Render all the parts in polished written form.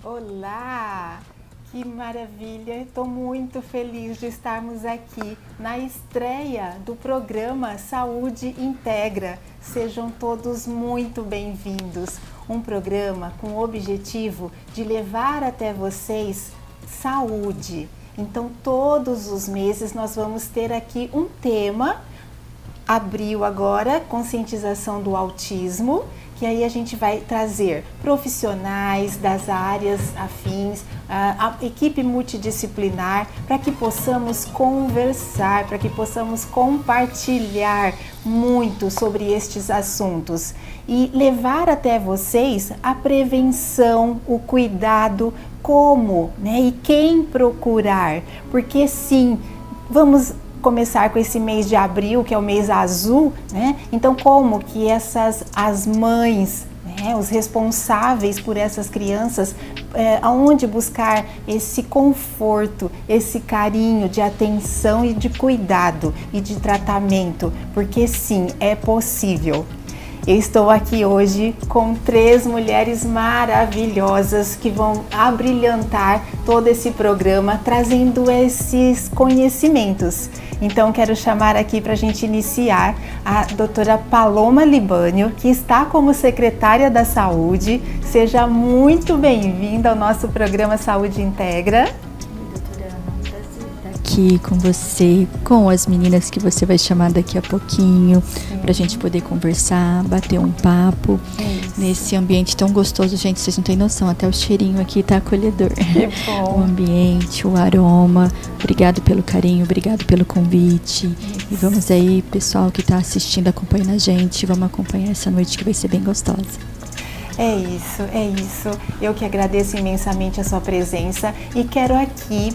Olá! Que maravilha! Estou muito feliz de estarmos aqui na estreia do programa Saúde Integra. Sejam todos muito bem-vindos. Um programa com o objetivo de levar até vocês saúde. Então, todos os meses nós vamos ter aqui um tema. Abril agora, conscientização do autismo. E aí a gente vai trazer profissionais das áreas afins, a equipe multidisciplinar, para que possamos conversar, para que possamos compartilhar muito sobre estes assuntos e levar até vocês a prevenção, o cuidado, como, né, e quem procurar, porque sim, vamos começar com esse mês de abril, que é o mês azul, né? Então, como que as mães, né, os responsáveis por essas crianças, aonde buscar esse conforto, esse carinho de atenção e de cuidado e de tratamento, porque sim, é possível. Eu estou aqui hoje com 3 mulheres maravilhosas que vão abrilhantar todo esse programa, trazendo esses conhecimentos. Então, quero chamar aqui para a gente iniciar a doutora Paloma Libânio, que está como secretária da Saúde. Seja muito bem-vinda ao nosso programa Saúde Integra. Aqui com você, com as meninas que você vai chamar daqui a pouquinho, para a gente poder conversar, bater um papo nesse ambiente tão gostoso. Gente, vocês não têm noção, até o cheirinho aqui tá acolhedor. Que bom. O ambiente, o aroma. Obrigado pelo carinho, obrigado pelo convite. E vamos aí, pessoal que está assistindo, acompanhando a gente, vamos acompanhar essa noite que vai ser bem gostosa. É isso. Eu que agradeço imensamente a sua presença e quero aqui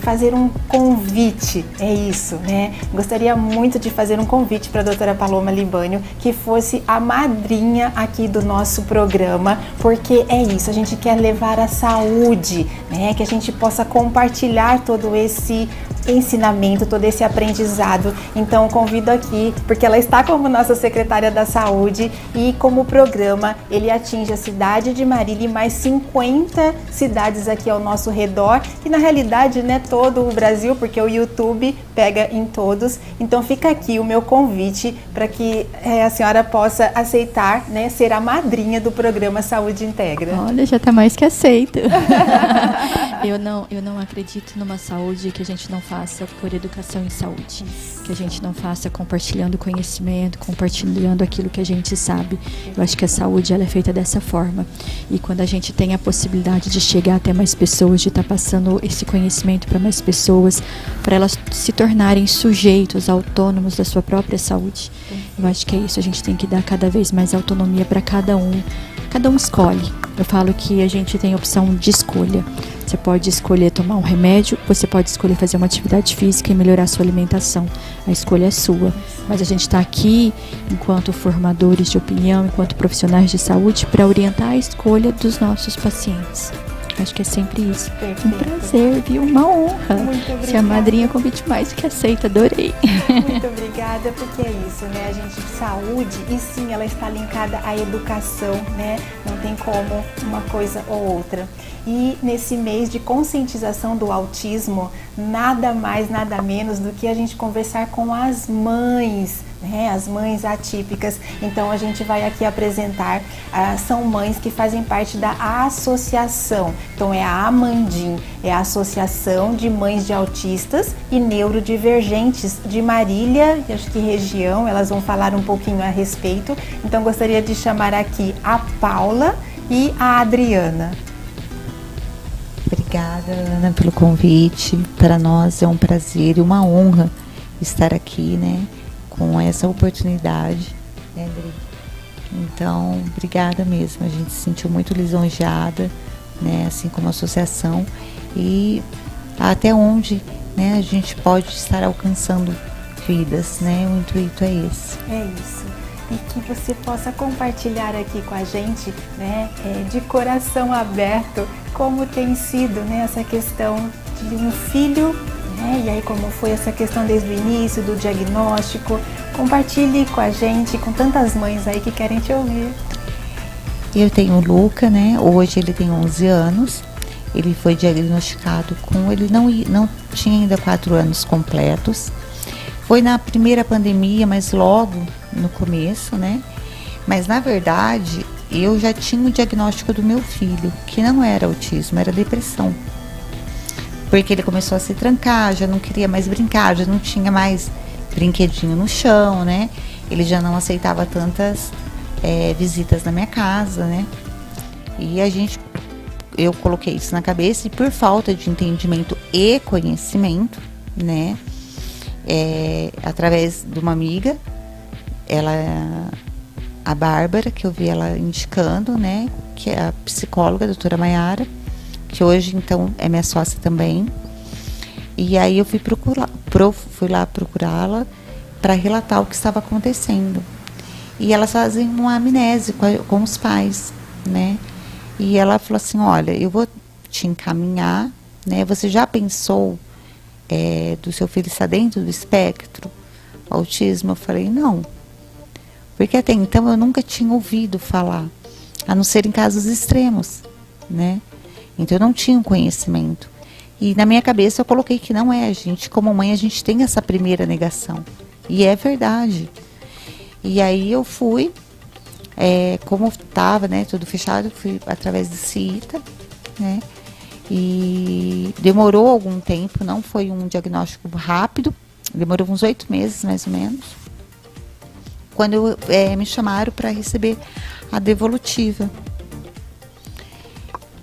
fazer um convite, é isso, né? Gostaria muito de fazer um convite para a doutora Paloma Libânio, que fosse a madrinha aqui do nosso programa, porque é isso, a gente quer levar a saúde, né? Que a gente possa compartilhar todo esse ensinamento, todo esse aprendizado. Então, convido aqui, porque ela está como nossa secretária da Saúde e como o programa, ele atinge a cidade de Marília e mais 50 cidades aqui ao nosso redor e na realidade, né, todo o Brasil, porque o YouTube pega em todos. Então, fica aqui o meu convite para que a senhora possa aceitar, né, ser a madrinha do programa Saúde Integra. Olha, já está mais que aceito. Eu não acredito numa saúde que a gente não faça por educação em saúde, que a gente não faça compartilhando conhecimento, compartilhando aquilo que a gente sabe. Eu acho que a saúde ela é feita dessa forma, e quando a gente tem a possibilidade de chegar até mais pessoas, de estar passando esse conhecimento para mais pessoas, para elas se tornarem sujeitos, autônomos da sua própria saúde, eu acho que é isso, a gente tem que dar cada vez mais autonomia para cada um escolhe. Eu falo que a gente tem opção de escolha. Você pode escolher tomar um remédio, você pode escolher fazer uma atividade física e melhorar a sua alimentação. A escolha é sua. Mas a gente está aqui, enquanto formadores de opinião, enquanto profissionais de saúde, para orientar a escolha dos nossos pacientes. Acho que é sempre isso. Perfeito. Um prazer, viu? Uma honra. Muito obrigada. Se a madrinha convite mais que aceita, adorei. Muito obrigada, porque é isso, né? A gente, saúde, e sim, ela está linkada à educação, né? Não tem como uma coisa ou outra. E nesse mês de conscientização do autismo, nada mais, nada menos do que a gente conversar com as mães, né, as mães atípicas. Então a gente vai aqui apresentar, são mães que fazem parte da associação. Então é a Amandim, é a Associação de Mães de Autistas e Neurodivergentes de Marília, e acho que região, elas vão falar um pouquinho a respeito. Então gostaria de chamar aqui a Paula e a Adriana. Obrigada, Ana, pelo convite. Para nós é um prazer e uma honra estar aqui, né, com essa oportunidade, né, Adri? Então, obrigada mesmo. A gente se sentiu muito lisonjeada, né, assim como a associação, e até onde, né, a gente pode estar alcançando vidas, né? O intuito é esse. É isso. E que você possa compartilhar aqui com a gente, né, de coração aberto, como tem sido, né, essa questão de um filho, né, e aí como foi essa questão desde o início, do diagnóstico. Compartilhe com a gente, com tantas mães aí que querem te ouvir. Eu tenho o Luca, né? Hoje ele tem 11 anos. Ele foi diagnosticado com... Ele não tinha ainda 4 anos completos. Foi na primeira pandemia, mas logo no começo, né? Mas, na verdade, eu já tinha o diagnóstico do meu filho, que não era autismo, era depressão. Porque ele começou a se trancar, já não queria mais brincar, já não tinha mais brinquedinho no chão, né? Ele já não aceitava tantas visitas na minha casa, né? E eu coloquei isso na cabeça e por falta de entendimento e conhecimento, né? Através de uma amiga, a Bárbara, que eu vi ela indicando, né? Que é a psicóloga, a doutora Maiara, que hoje, então, é minha sócia também. E aí eu fui lá procurá-la para relatar o que estava acontecendo. E elas fazem uma amnese com os pais, né? E ela falou assim, olha, eu vou te encaminhar, né? Você já pensou do seu filho estar dentro do espectro autismo? Eu falei, não. Porque até então eu nunca tinha ouvido falar, a não ser em casos extremos, né? Então eu não tinha um conhecimento. E na minha cabeça eu coloquei que não é. A gente, como mãe, a gente tem essa primeira negação. E é verdade. E aí eu fui, como estava, né, tudo fechado, fui através do CITA, né? E demorou algum tempo, não foi um diagnóstico rápido, demorou uns 8 meses mais ou menos. Quando me chamaram para receber a devolutiva.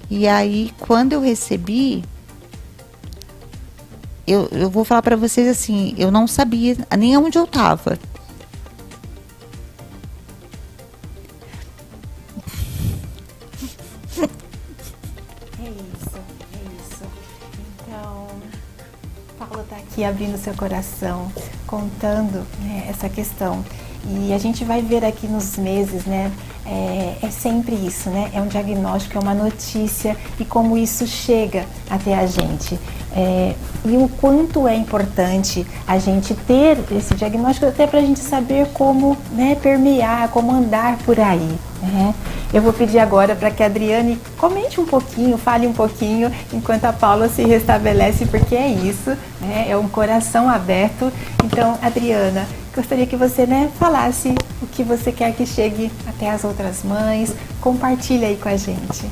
E aí, quando eu recebi, eu vou falar para vocês assim, eu não sabia nem onde eu estava. É isso. Então, Paula está aqui abrindo seu coração, contando, né, essa questão. E a gente vai ver aqui nos meses, né? É sempre isso, né? É um diagnóstico, é uma notícia e como isso chega até a gente. E o quanto é importante a gente ter esse diagnóstico até para a gente saber como, né, permear, como andar por aí, né? Eu vou pedir agora para que a Adriane comente um pouquinho, fale um pouquinho, enquanto a Paula se restabelece, porque é isso, né? É um coração aberto. Então, Adriana, gostaria que você, né, falasse o que você quer que chegue até as outras mães. Compartilha aí com a gente.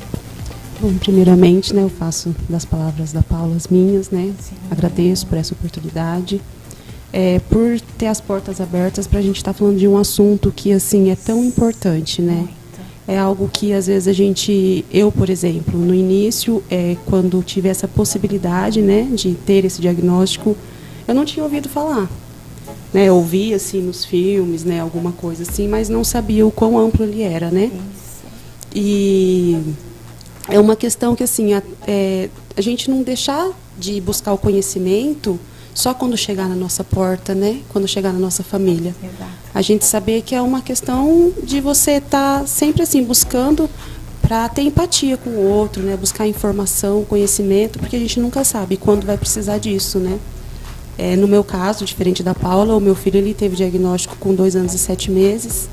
Bom, primeiramente, né, eu faço das palavras da Paula as minhas, né? Sim. Agradeço por essa oportunidade, por ter as portas abertas para a gente estar falando de um assunto que, assim, é tão importante, né? Muito. É algo que, às vezes, eu, por exemplo, no início, quando tive essa possibilidade, né, de ter esse diagnóstico, eu não tinha ouvido falar. Né, eu ouvia, assim, nos filmes, né, alguma coisa assim, mas não sabia o quão amplo ele era, né? Isso. E é uma questão que, assim, a gente não deixar de buscar o conhecimento só quando chegar na nossa porta, né? Quando chegar na nossa família. Exato. A gente saber que é uma questão de você estar sempre, assim, buscando para ter empatia com o outro, né? Buscar informação, conhecimento, porque a gente nunca sabe quando vai precisar disso, né? No meu caso, diferente da Paula, o meu filho ele teve diagnóstico com 2 anos e 7 meses.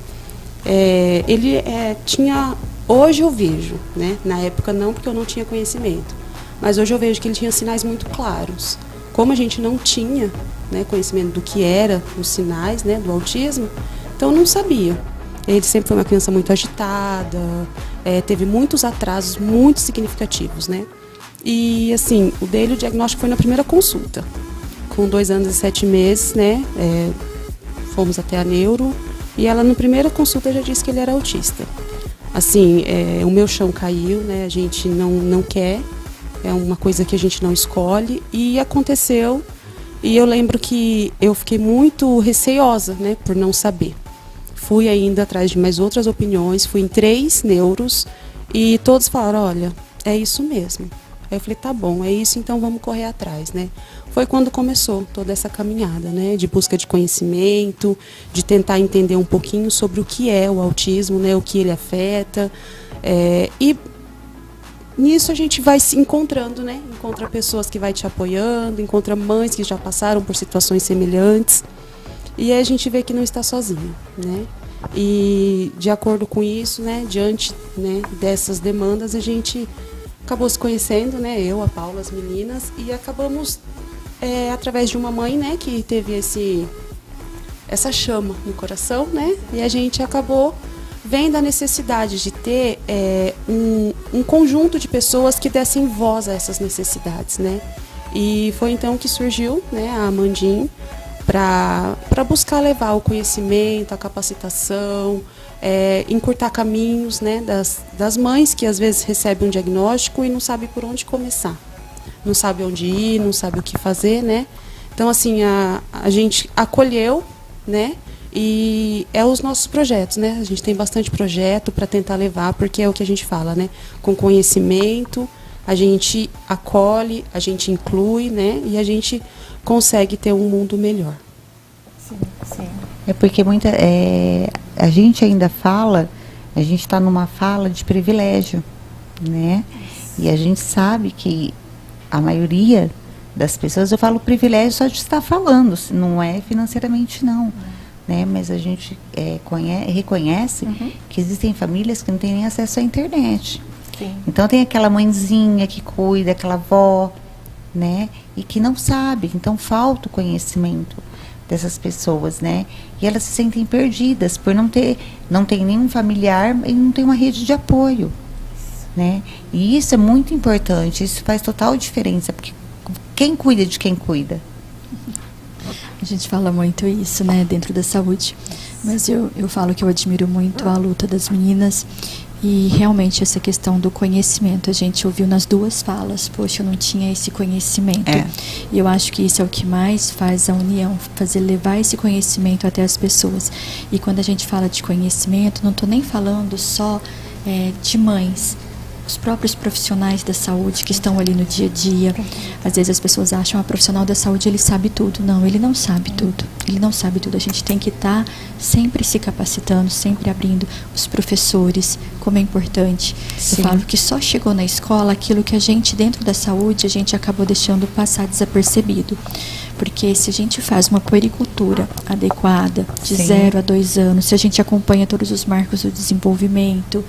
Ele tinha... Hoje eu vejo, né? Na época não, porque eu não tinha conhecimento. Mas hoje eu vejo que ele tinha sinais muito claros. Como a gente não tinha, né, conhecimento do que era os sinais, né, do autismo, então eu não sabia. Ele sempre foi uma criança muito agitada, teve muitos atrasos muito significativos, né? E, assim, o diagnóstico foi na primeira consulta. Com 2 anos e 7 meses, né, fomos até a neuro e ela, na primeira consulta, já disse que ele era autista. Assim, o meu chão caiu, né, a gente não quer, é uma coisa que a gente não escolhe, e aconteceu, e eu lembro que eu fiquei muito receosa, né, por não saber. Fui ainda atrás de mais outras opiniões, fui em 3 neuros, e todos falaram, olha, é isso mesmo. Aí eu falei, tá bom, é isso, então vamos correr atrás, né. Foi quando começou toda essa caminhada, né, de busca de conhecimento, de tentar entender um pouquinho sobre o que é o autismo, né, o que ele afeta, e nisso a gente vai se encontrando, né, encontra pessoas que vai te apoiando, encontra mães que já passaram por situações semelhantes, e aí a gente vê que não está sozinho, né. E de acordo com isso, né, diante, né, dessas demandas, a gente acabou se conhecendo, né, eu, a Paula, as meninas, e acabamos através de uma mãe, né, que teve essa chama no coração, né, e a gente acabou vendo a necessidade de ter um conjunto de pessoas que dessem voz a essas necessidades, né. E foi então que surgiu, né, a Amandim para buscar levar o conhecimento, a capacitação, encurtar caminhos, né, das mães que às vezes recebem um diagnóstico e não sabem por onde começar, não sabe onde ir, não sabe o que fazer, né. Então, assim, a gente acolheu, né, e os nossos projetos, né, a gente tem bastante projeto para tentar levar, porque é o que a gente fala, né, com conhecimento, a gente acolhe, a gente inclui, né, e a gente consegue ter um mundo melhor. Sim, sim. É porque a gente ainda fala, a gente está numa fala de privilégio, né? E a gente sabe que a maioria das pessoas, eu falo privilégio só de estar falando, não é financeiramente não, né? Mas a gente reconhece que existem famílias que não têm nem acesso à internet. Sim. Então tem aquela mãezinha que cuida, aquela avó, né? E que não sabe, então falta o conhecimento dessas pessoas, né? E elas se sentem perdidas por não ter nenhum familiar e não tem uma rede de apoio, né? E isso é muito importante, isso faz total diferença, porque quem cuida de quem cuida? A gente fala muito isso, né, dentro da saúde, mas eu falo que eu admiro muito a luta das meninas. E realmente essa questão do conhecimento, a gente ouviu nas duas falas, poxa, eu não tinha esse conhecimento. E eu acho que isso é o que mais faz a união, levar esse conhecimento até as pessoas. E quando a gente fala de conhecimento, não estou nem falando só de mães, os próprios profissionais da saúde que estão ali no dia a dia. Às vezes as pessoas acham que o profissional da saúde ele sabe tudo. Não, ele não sabe tudo. Ele não sabe tudo. A gente tem que estar sempre se capacitando, sempre abrindo. Os professores, como é importante. Sim. Eu falo que só chegou na escola aquilo que a gente, dentro da saúde, a gente acabou deixando passar desapercebido. Porque se a gente faz uma puericultura adequada, de 0 a 2 anos, se a gente acompanha todos os marcos do desenvolvimento,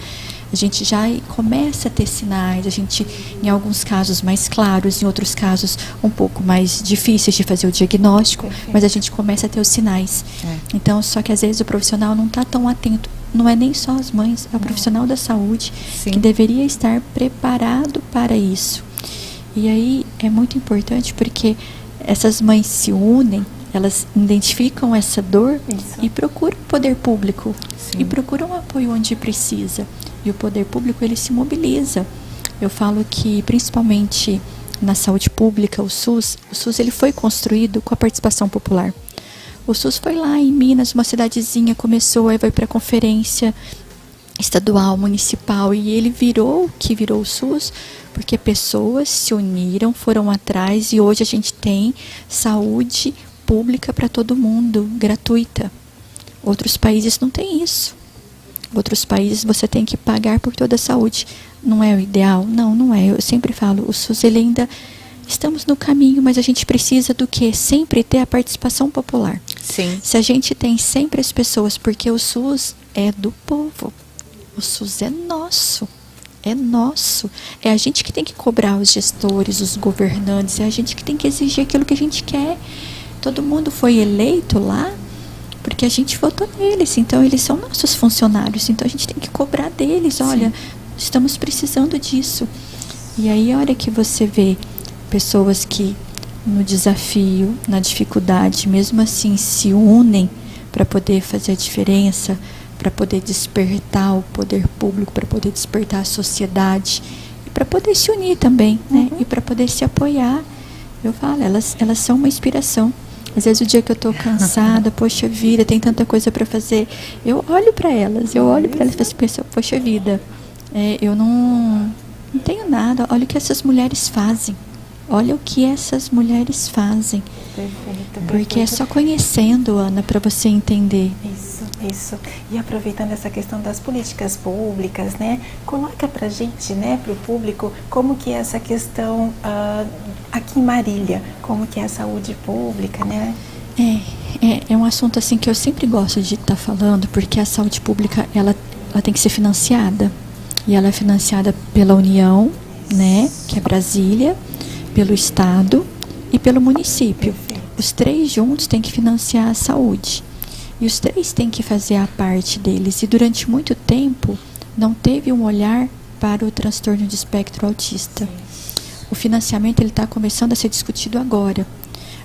a gente já começa a ter sinais, a gente, em alguns casos mais claros, em outros casos um pouco mais difíceis de fazer o diagnóstico, mas a gente começa a ter os sinais. Então, só que às vezes o profissional não está tão atento, não é nem só as mães, é o profissional da saúde que deveria estar preparado para isso. E aí é muito importante porque essas mães se unem, elas identificam essa dor e procuram o poder público, e procuram apoio onde precisa. E o poder público, ele se mobiliza. Eu falo que, principalmente na saúde pública, o SUS ele foi construído com a participação popular. O SUS foi lá em Minas, uma cidadezinha, começou, aí foi para a conferência estadual, municipal, e ele virou o que virou o SUS, porque pessoas se uniram, foram atrás, e hoje a gente tem saúde pública para todo mundo, gratuita. Outros países não têm isso. Outros países você tem que pagar por toda a saúde. Não é o ideal? Não, não é. Eu sempre falo, o SUS ele ainda... Estamos no caminho, mas a gente precisa do quê? Sempre ter a participação popular. Sim. Se a gente tem sempre as pessoas, porque o SUS é do povo. O SUS é nosso. É nosso. É a gente que tem que cobrar os gestores, os governantes. É a gente que tem que exigir aquilo que a gente quer. Todo mundo foi eleito lá porque a gente votou neles, então eles são nossos funcionários, então a gente tem que cobrar deles, olha, estamos precisando disso. E aí a hora que você vê pessoas que no desafio, na dificuldade, mesmo assim se unem para poder fazer a diferença, para poder despertar o poder público, para poder despertar a sociedade, e para poder se unir também, né? E para poder se apoiar. Eu falo, elas são uma inspiração. Às vezes o dia que eu estou cansada, poxa vida, tem tanta coisa para fazer, eu olho para elas e penso, poxa vida, eu não tenho nada, olha o que essas mulheres fazem. Olha o que essas mulheres fazem. Perfeito. Porque é só conhecendo, Ana, para você entender. Isso. E aproveitando essa questão das políticas públicas, né? Coloca pra gente, né, pro público, como que é essa questão aqui em Marília, como que é a saúde pública, né? É um assunto assim que eu sempre gosto de estar falando, porque a saúde pública ela tem que ser financiada, e ela é financiada pela União, né, que é Brasília, pelo Estado e pelo município. Os três juntos têm que financiar a saúde, e os três têm que fazer a parte deles, e durante muito tempo não teve um olhar para o transtorno de espectro autista. O financiamento ele está começando a ser discutido agora.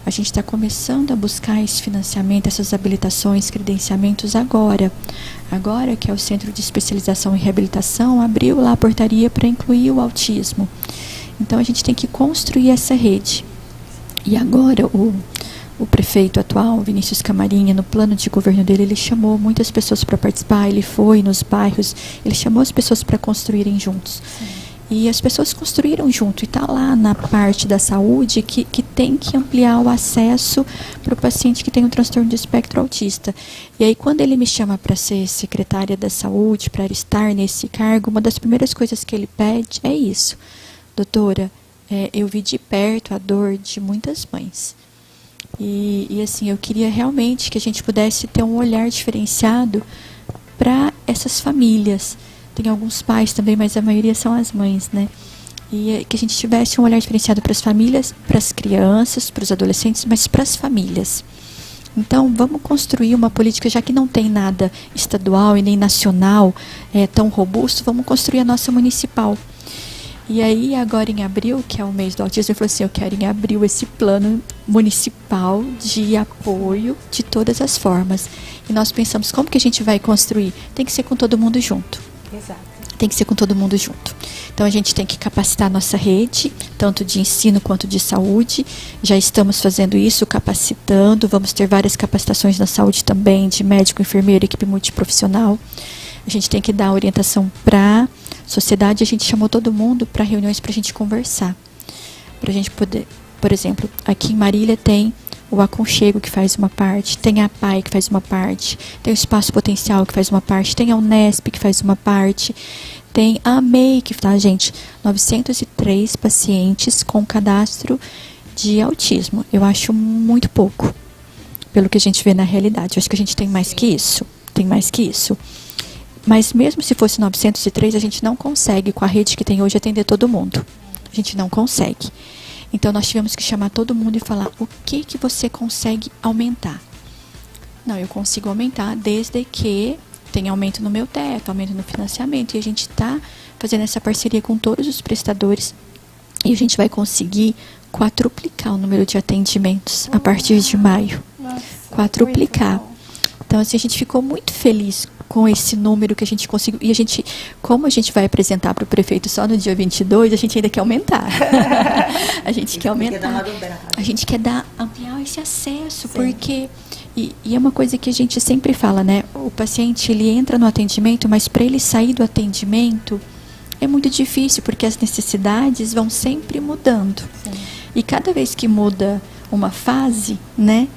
A gente está começando a buscar esse financiamento, essas habilitações, credenciamentos agora. Agora que é o Centro de Especialização e Reabilitação abriu lá a portaria para incluir o autismo. Então a gente tem que construir essa rede. E agora o prefeito atual, Vinícius Camarinha, no plano de governo dele, ele chamou muitas pessoas para participar, ele foi nos bairros, ele chamou as pessoas para construírem juntos. Sim. E as pessoas construíram junto, e está lá na parte da saúde que tem que ampliar o acesso para o paciente que tem um transtorno de espectro autista. E aí, quando ele me chama para ser secretária da saúde, para estar nesse cargo, uma das primeiras coisas que ele pede é isso. Doutora, eu vi de perto a dor de muitas mães. E assim, eu queria realmente que a gente pudesse ter um olhar diferenciado para essas famílias. Tem alguns pais também, mas a maioria são as mães, né? E que a gente tivesse um olhar diferenciado para as famílias, para as crianças, para os adolescentes, mas para as famílias. Então, vamos construir uma política, já que não tem nada estadual e nem nacional tão robusto, vamos construir a nossa municipal. E aí, agora em abril, que é o mês do autismo, eu falei assim, eu quero em abril esse plano municipal de apoio de todas as formas. E nós pensamos, como que a gente vai construir? Tem que ser com todo mundo junto. Exato. Tem que ser com todo mundo junto. Então a gente tem que capacitar a nossa rede, tanto de ensino quanto de saúde. Já estamos fazendo isso, capacitando. Vamos ter várias capacitações na saúde também, de médico, enfermeiro, equipe multiprofissional. A gente tem que dar orientação para a sociedade. A gente chamou todo mundo para reuniões para a gente conversar. Para a gente poder, por exemplo, aqui em Marília tem o Aconchego, que faz uma parte, tem a PAI, que faz uma parte, tem o Espaço Potencial, que faz uma parte, tem a Unesp, que faz uma parte, tem a MEI, que tá, gente, 903 pacientes com cadastro de autismo. Eu acho muito pouco, pelo que a gente vê na realidade. Eu acho que a gente tem mais que isso, Mas mesmo se fosse 903, a gente não consegue, com a rede que tem hoje, atender todo mundo. A gente não consegue. Então, nós tivemos que chamar todo mundo e falar o que você consegue aumentar. Não, eu consigo aumentar desde que tenha aumento no meu teto, aumento no financiamento. E a gente está fazendo essa parceria com todos os prestadores. E a gente vai conseguir quadruplicar o número de atendimentos a partir de maio. Nossa, quadruplicar. Então, assim, a gente ficou muito feliz com esse número que a gente conseguiu. E a gente, como a gente vai apresentar para o prefeito só no dia 22, a gente ainda quer aumentar. A gente quer aumentar. A gente quer ampliar esse acesso. Sim. Porque... E é uma coisa que a gente sempre fala, né? O paciente, ele entra no atendimento, mas para ele sair do atendimento é muito difícil, porque as necessidades vão sempre mudando. Sim. E cada vez que muda uma fase, né?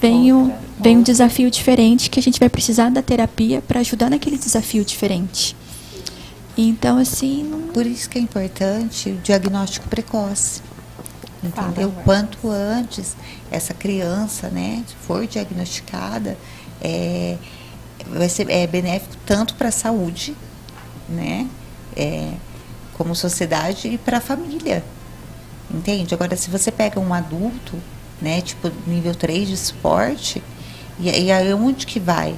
Vem um desafio diferente, que a gente vai precisar da terapia para ajudar naquele desafio diferente. Então, assim... Por isso que é importante o diagnóstico precoce. Entendeu? Quanto antes essa criança, né, for diagnosticada, vai ser benéfico tanto para a saúde, né, como sociedade, e para a família. Entende? Agora, se você pega um adulto, né, tipo nível 3 de suporte, e aí onde que vai?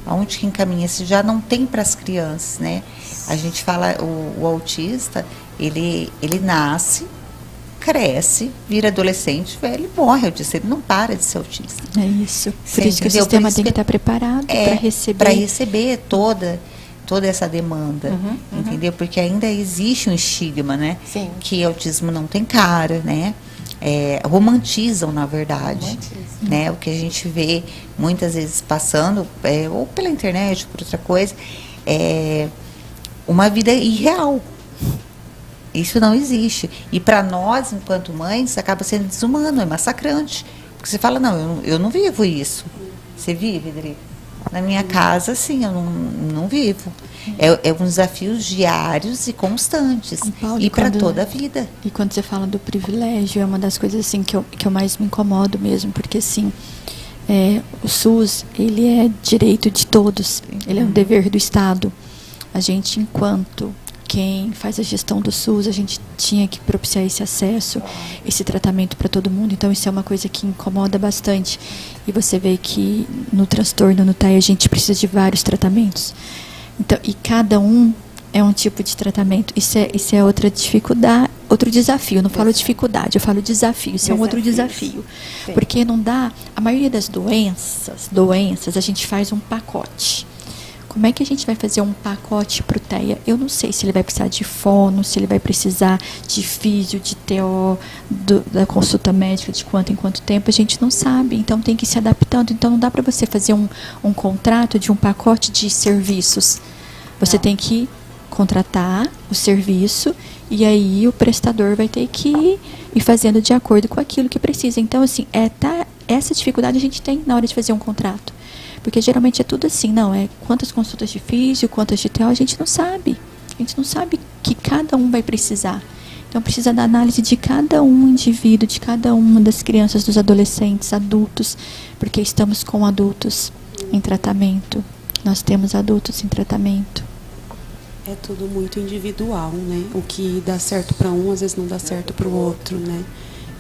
Aonde que encaminha? Se já não tem para as crianças, né? A gente fala, o autista, ele nasce, cresce, vira adolescente, velho, morre autista, ele não para de ser autista. É isso. Por isso que o sistema tem que estar preparado para receber toda essa demanda, entendeu? Porque ainda existe um estigma, né? Sim. Que autismo não tem cara, né? Romantizam, na verdade, né? O que a gente vê muitas vezes passando, ou pela internet, ou por outra coisa, uma vida irreal. Isso não existe. E para nós, enquanto mães, acaba sendo desumano, é massacrante. Porque você fala, não, eu não vivo isso. Você vive, Adri? Na minha casa, sim, eu não vivo. É uns desafios diários e constantes. E para toda a vida. E quando você fala do privilégio, é uma das coisas assim que eu mais me incomodo mesmo. Porque assim, o SUS, ele é direito de todos, ele é um dever do Estado. A gente, enquanto quem faz a gestão do SUS, a gente tinha que propiciar esse acesso, esse tratamento para todo mundo. Então, isso é uma coisa que incomoda bastante. E você vê que no transtorno, no TAI, a gente precisa de vários tratamentos. Então, e cada um é um tipo de tratamento. Isso é outra dificuldade, outro desafio. Eu não falo dificuldade, eu falo desafio. Isso é um outro desafio. Sim. Porque não dá... A maioria das doenças, a gente faz um pacote. Como é que a gente vai fazer um pacote para o TEA? Eu não sei se ele vai precisar de fono, se ele vai precisar de físio, de TO, da consulta médica, de quanto em quanto tempo, a gente não sabe. Então tem que ir se adaptando. Então não dá para você fazer um contrato de um pacote de serviços. Você tem que contratar o serviço e aí o prestador vai ter que ir fazendo de acordo com aquilo que precisa. Então, assim, essa dificuldade a gente tem na hora de fazer um contrato. Porque geralmente é tudo assim, não, quantas consultas de físio, quantas de TO, a gente não sabe. A gente não sabe que cada um vai precisar. Então precisa da análise de cada um indivíduo, de cada uma das crianças, dos adolescentes, adultos, porque estamos com adultos em tratamento. Nós temos adultos em tratamento. É tudo muito individual, né? O que dá certo para um, às vezes não dá certo para o outro, né?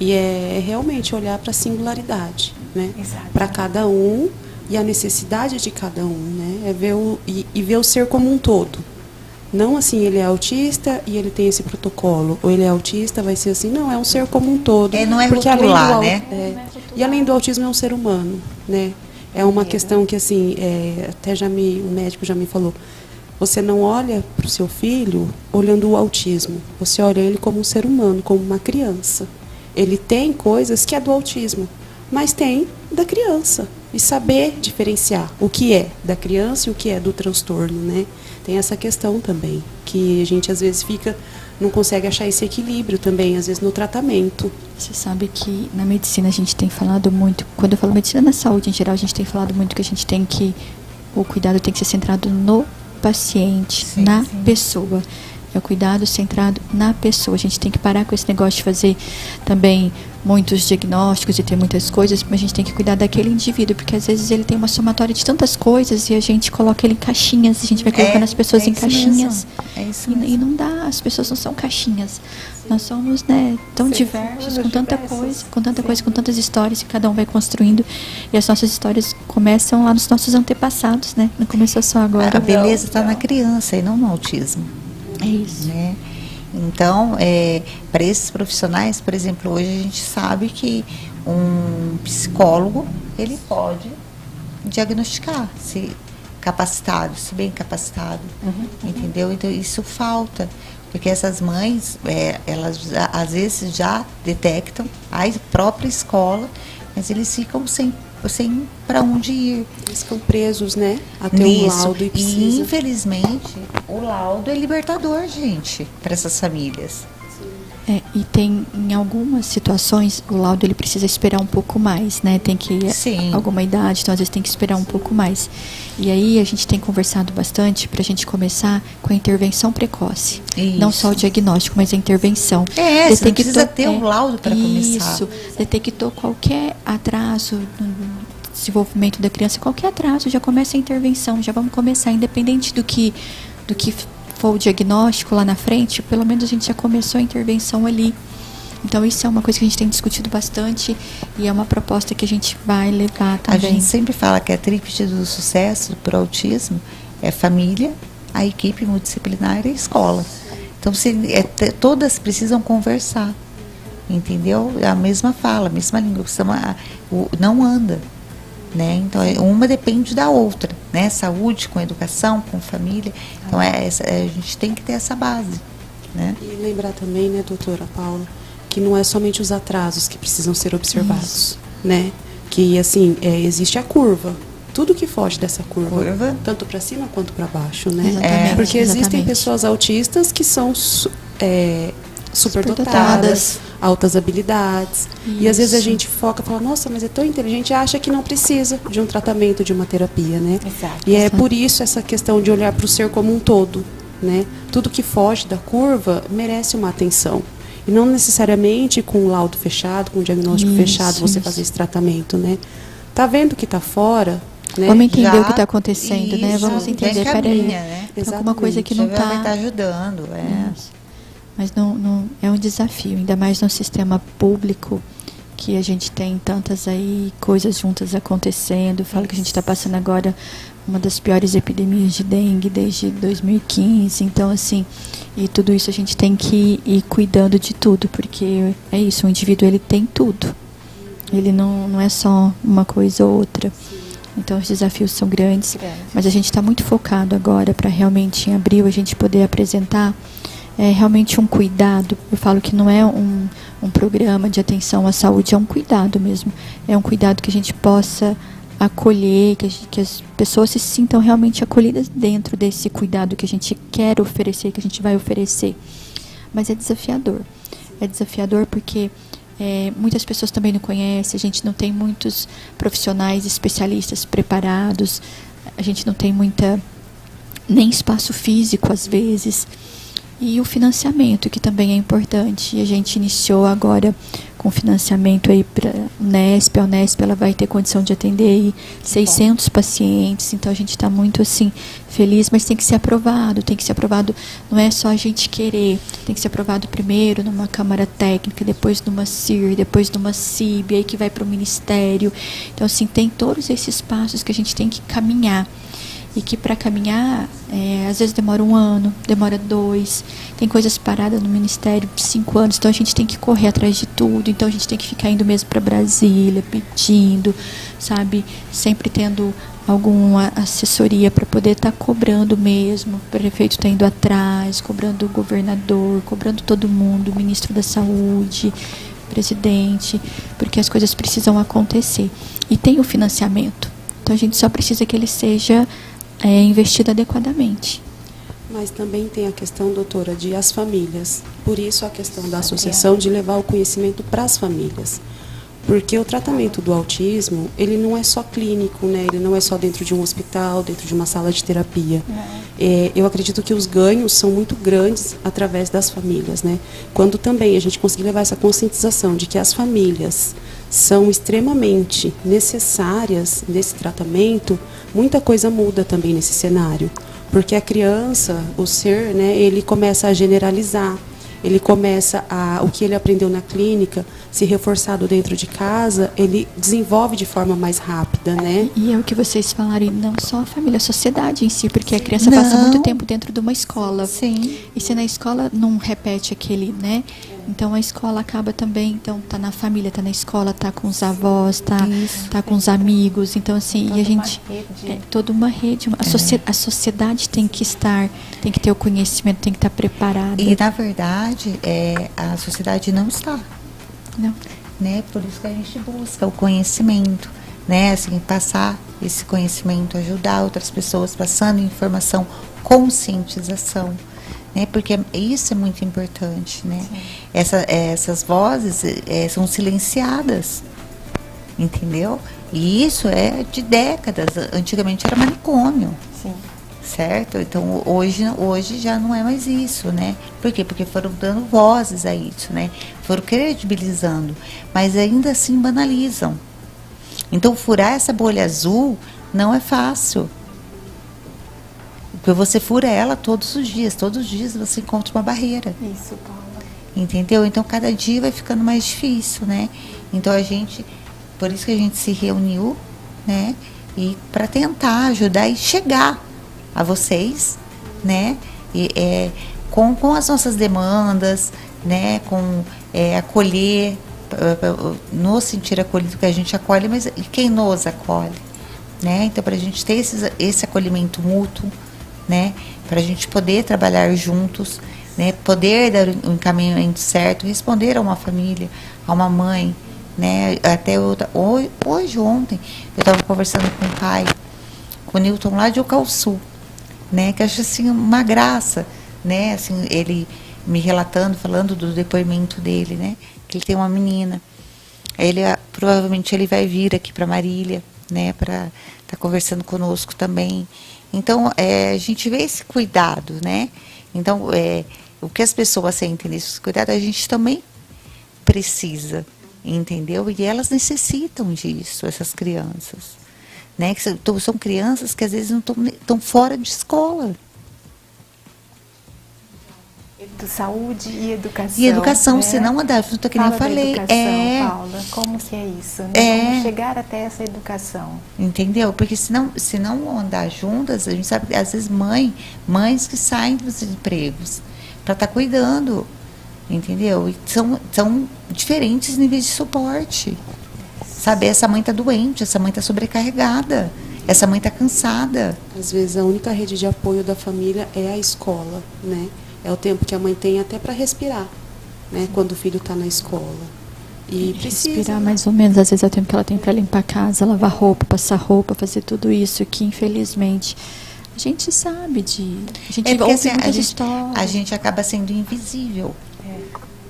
E é realmente olhar para a singularidade, né? Para cada um e a necessidade de cada um, né? É ver ver o ser como um todo. Não assim, ele é autista e ele tem esse protocolo. Ou ele é autista, vai ser assim. Não, é um ser como um todo. Não é porque rotular, né? E além do autismo, é um ser humano, né? É uma questão que, assim, até o médico já me falou. Você não olha para o seu filho olhando o autismo. Você olha ele como um ser humano, como uma criança. Ele tem coisas que é do autismo, mas tem da criança. E saber diferenciar o que é da criança e o que é do transtorno, né? Tem essa questão também, que a gente às vezes não consegue achar esse equilíbrio também, às vezes no tratamento. Você sabe que na medicina a gente tem falado muito, quando eu falo medicina na saúde em geral, a gente tem falado muito que a gente tem que, o cuidado tem que ser centrado no paciente, na pessoa. É o cuidado centrado na pessoa. A gente tem que parar com esse negócio de fazer também muitos diagnósticos e ter muitas coisas, mas a gente tem que cuidar daquele indivíduo, porque às vezes ele tem uma somatória de tantas coisas e a gente coloca ele em caixinhas, a gente vai colocando as pessoas em caixinhas. E não dá, as pessoas não são caixinhas. Nós somos, né, tão diversos, com tanta coisa, com tantas histórias, que cada um vai construindo. E as nossas histórias começam lá nos nossos antepassados, né? Não começou só agora. A beleza está na criança e não no autismo. É isso. Né? Então, para esses profissionais, por exemplo, hoje a gente sabe que um psicólogo, ele pode diagnosticar, se capacitado, se bem capacitado, entendeu? Então, isso falta, porque essas mães, elas às vezes já detectam a própria escola, mas eles ficam sem para onde ir. Eles ficam presos, né? A ter um laudo e precisa. E, infelizmente, o laudo é libertador, gente, para essas famílias. E tem, em algumas situações, o laudo ele precisa esperar um pouco mais, né? Tem que ir alguma idade, então às vezes tem que esperar um pouco mais. E aí a gente tem conversado bastante para a gente começar com a intervenção precoce. Isso. Não só o diagnóstico, mas a intervenção. Você tem que ter um laudo para começar. Isso, detectou qualquer atraso no desenvolvimento da criança, qualquer atraso, já começa a intervenção, já vamos começar, independente do que for o diagnóstico lá na frente, pelo menos a gente já começou a intervenção ali. Então isso é uma coisa que a gente tem discutido bastante e é uma proposta que a gente vai levar também. A gente sempre fala que a tríplice do sucesso para o autismo é família, a equipe multidisciplinar e a escola. Então todas precisam conversar, entendeu? A mesma fala, a mesma língua, não anda. Né? Então, uma depende da outra, né? Saúde com educação, com família. Então, a gente tem que ter essa base. Né? E lembrar também, né, doutora Paula, que não é somente os atrasos que precisam ser observados. Né? Que, assim, existe a curva. Tudo que foge dessa curva. Tanto para cima quanto para baixo. Né? Exatamente, porque existem pessoas autistas que são superdotadas, altas habilidades. Isso. E às vezes a gente foca e fala, nossa, mas é tão inteligente, e acha que não precisa de um tratamento, de uma terapia, né? Exato. E é por isso essa questão de olhar para o ser como um todo, né? Tudo que foge da curva merece uma atenção. E não necessariamente com o laudo fechado, com o diagnóstico fechado, você fazer esse tratamento, né? tá vendo que tá fora, né? Vamos entender Já, o que está acontecendo, né? isso, Vamos entender, já peraí. caminha, né? Tem alguma coisa que não Já vai está... estar ajudando, Mas não é um desafio, ainda mais no sistema público, que a gente tem tantas aí coisas juntas acontecendo. Eu falo que a gente está passando agora uma das piores epidemias de dengue desde 2015. Então, assim, e tudo isso a gente tem que ir cuidando de tudo, porque é isso, o indivíduo ele tem tudo. Ele não é só uma coisa ou outra. Então, os desafios são grandes, mas a gente está muito focado agora para realmente em abril a gente poder apresentar realmente um cuidado. Eu falo que não é um programa de atenção à saúde, é um cuidado mesmo. É um cuidado que a gente possa acolher, que as pessoas se sintam realmente acolhidas dentro desse cuidado que a gente quer oferecer, que a gente vai oferecer. Mas é desafiador. É desafiador porque muitas pessoas também não conhecem, a gente não tem muitos profissionais especialistas preparados, a gente não tem nem espaço físico às vezes. E o financiamento, que também é importante. E a gente iniciou agora com financiamento aí para a Unesp. A Unesp ela vai ter condição de atender aí 600 pacientes. Então a gente está muito assim feliz, mas tem que ser aprovado. Tem que ser aprovado, não é só a gente querer. Tem que ser aprovado primeiro numa Câmara Técnica, depois numa CIR, depois numa CIB, aí que vai para o Ministério. Então assim, tem todos esses passos que a gente tem que caminhar. E que para caminhar, às vezes demora 1 ano, demora 2, tem coisas paradas no Ministério de 5 anos, então a gente tem que correr atrás de tudo, então a gente tem que ficar indo mesmo para Brasília, pedindo, sabe, sempre tendo alguma assessoria para poder estar cobrando mesmo, o prefeito está indo atrás, cobrando o governador, cobrando todo mundo, o ministro da Saúde, presidente, porque as coisas precisam acontecer. E tem o financiamento, então a gente só precisa que ele seja investido adequadamente. Mas também tem a questão, doutora, de as famílias. Por isso a questão da associação de levar o conhecimento para as famílias. Porque o tratamento do autismo, ele não é só clínico, né? Ele não é só dentro de um hospital, dentro de uma sala de terapia. Eu acredito que os ganhos são muito grandes através das famílias, né? Quando também a gente conseguir levar essa conscientização de que as famílias são extremamente necessárias nesse tratamento, muita coisa muda também nesse cenário. Porque a criança, o ser, né, ele começa a generalizar, ele começa o que ele aprendeu na clínica, se reforçado dentro de casa, ele desenvolve de forma mais rápida, né? E é o que vocês falaram, e não só a família, a sociedade em si, porque a criança passa muito tempo dentro de uma escola. Sim. E se na escola não repete aquele, né? Então a escola acaba também, então tá na família, tá na escola, tá com os avós, tá com os amigos, então assim, toda e a gente toda uma rede, a sociedade tem que ter o conhecimento, tem que estar preparada. E na verdade, a sociedade não está. Não. Né? Por isso que a gente busca o conhecimento, né? Assim, passar esse conhecimento, ajudar outras pessoas, passando informação, conscientização, né? Porque isso é muito importante, né? Essas vozes são silenciadas, entendeu? E isso é de décadas. Antigamente era manicômio. Sim. Certo? Então, hoje já não é mais isso, né? Por quê? Porque foram dando vozes a isso, né? Foram credibilizando, mas ainda assim banalizam. Então, furar essa bolha azul não é fácil. Porque você fura ela todos os dias você encontra uma barreira. Isso, Paula. Entendeu? Então, cada dia vai ficando mais difícil, né? Então, por isso que a gente se reuniu, né? E para tentar ajudar e chegar a vocês, né, com as nossas demandas, né, com acolher, nos sentir acolhido, que a gente acolhe, mas e quem nos acolhe, né? Então, para a gente ter esse acolhimento mútuo, né, para a gente poder trabalhar juntos, né, poder dar o encaminhamento certo, responder a uma família, a uma mãe, né, ontem, eu estava conversando com o pai, com o Newton lá de Ocalçu, né, que eu acho assim uma graça, né, assim, ele me relatando, falando do depoimento dele, né, que ele tem uma menina, provavelmente ele vai vir aqui para Marília, né, para estar conversando conosco também. Então, a gente vê esse cuidado, né, então, o que as pessoas sentem nesse cuidado, a gente também precisa, entendeu? E elas necessitam disso, essas crianças, né? Que são crianças que às vezes não estão fora de escola. Saúde e educação. E educação, né? se não andar junto, que nem eu falei. Paula, como que é isso? Né? Como chegar até essa educação? Entendeu? Porque se não andar juntas, a gente sabe que às vezes mães que saem dos empregos para estar cuidando, entendeu? E são diferentes níveis de suporte. Sabe, essa mãe está doente, essa mãe está sobrecarregada, essa mãe está cansada. Às vezes a única rede de apoio da família é a escola, né? É o tempo que a mãe tem até para respirar, né? Quando o filho está na escola. E precisa respirar mais ou menos, às vezes é o tempo que ela tem para limpar a casa, lavar roupa, passar roupa, fazer tudo isso que infelizmente a gente sabe a gente ouve assim, muitas histórias. A gente acaba sendo invisível.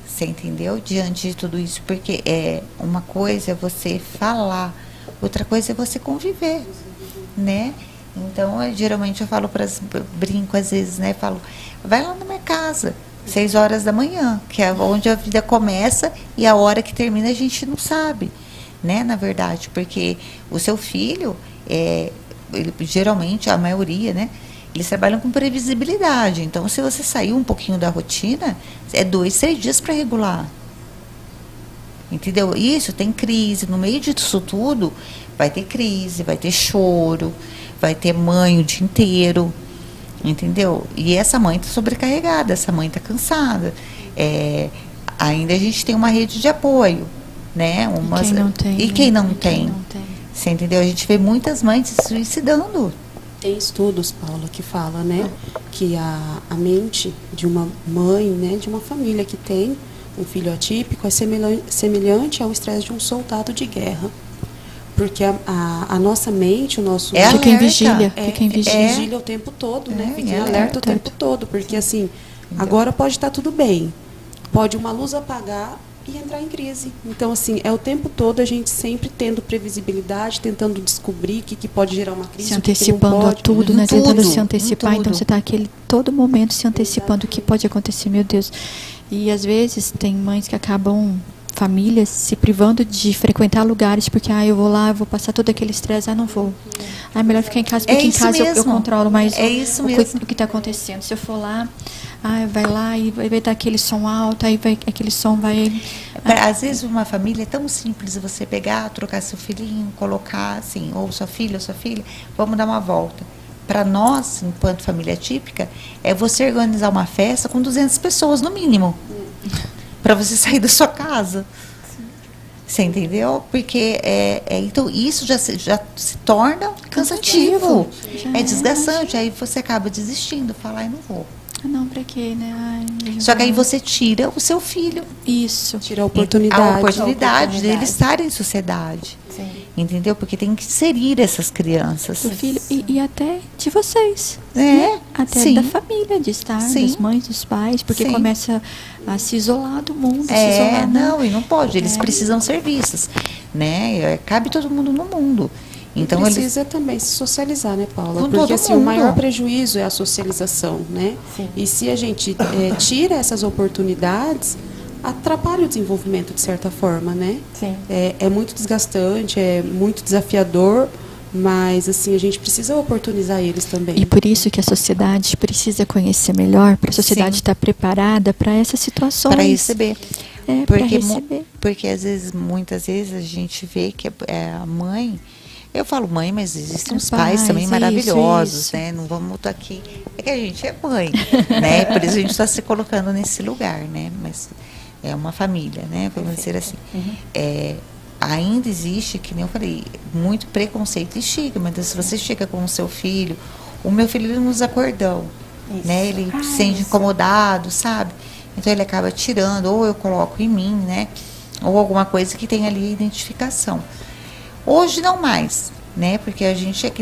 Você entendeu? Diante de tudo isso, porque uma coisa é você falar, outra coisa é você conviver, né? Então, geralmente eu falo brinco às vezes, né? Falo, vai lá na minha casa, 6 horas da manhã, que é onde a vida começa e a hora que termina a gente não sabe, né? Na verdade, porque o seu filho, geralmente, a maioria, né? Eles trabalham com previsibilidade. Então, se você sair um pouquinho da rotina, é 2, 3 dias para regular. Entendeu? Isso tem crise. No meio disso tudo, vai ter crise, vai ter choro, vai ter mãe o dia inteiro. Entendeu? E essa mãe está sobrecarregada, essa mãe está cansada. Ainda a gente tem uma rede de apoio, né? E quem não tem? Você entendeu? A gente vê muitas mães se suicidando. Tem estudos, Paula, que fala, né, que a mente de uma mãe, né, de uma família que tem um filho atípico é semelhante ao estresse de um soldado de guerra. Porque a nossa mente, o nosso... Fica em vigília. Fica em vigília o tempo todo, né? Fica em alerta o tempo todo. Porque, assim, agora pode estar tudo bem. Pode uma luz apagar e entrar em crise. Então, assim, é o tempo todo a gente sempre tendo previsibilidade, tentando descobrir o que pode gerar uma crise. Se antecipando a tudo, né? Tentando se antecipar. Então, você está todo momento se antecipando o que pode acontecer, meu Deus. E, às vezes, tem mães que acabam... famílias se privando de frequentar lugares porque eu vou lá, eu vou passar todo aquele estresse, não vou. Melhor ficar em casa, porque em casa eu controlo mais o que está acontecendo. Se eu for lá, vai lá e vai dar aquele som alto, aí aquele som vai... Às vezes uma família é tão simples você pegar, trocar seu filhinho, colocar assim, ou sua filha, vamos dar uma volta. Para nós, enquanto família típica, é você organizar uma festa com 200 pessoas no mínimo. Para você sair da sua casa. Sim. Você entendeu? Porque então isso já se torna cansativo. É desgastante. Aí você acaba desistindo, fala, não vou. Não, pra quê, né? Só que aí você tira o seu filho. Isso. Tira a oportunidade. A oportunidade dele estar em sociedade. Sim. Entendeu? Porque tem que inserir essas crianças. Do filho e até de vocês. Até sim. da família, de estar, das mães, dos pais, porque começa a se isolar do mundo. Se isolar, não, e não pode. Eles precisam ser vistos, né? Cabe todo mundo no mundo. Então, precisa também se socializar, né, Paula? Porque assim, o maior prejuízo é a socialização, né? Sim. E se a gente tira essas oportunidades, atrapalha o desenvolvimento de certa forma, né? Sim. É muito desgastante, é muito desafiador, mas assim, a gente precisa oportunizar eles também. E por isso que a sociedade precisa conhecer melhor, para a sociedade estar preparada para essas situações. Para receber. Porque às vezes, muitas vezes, a gente vê que a mãe... Eu falo mãe, mas existem os pais também maravilhosos, isso. Né? Não vamos aqui... É que a gente é mãe, né? Por isso a gente está se colocando nesse lugar, né? Mas é uma família, né? Vamos dizer assim. Ainda existe, que nem eu falei, muito preconceito e estigma. Então, se você chega com o seu filho... O meu filho, ele não usa cordão, né? Ele se sente incomodado, sabe? Então, ele acaba tirando, ou eu coloco em mim, né? Ou alguma coisa que tenha ali identificação. Hoje não mais, né? Porque a gente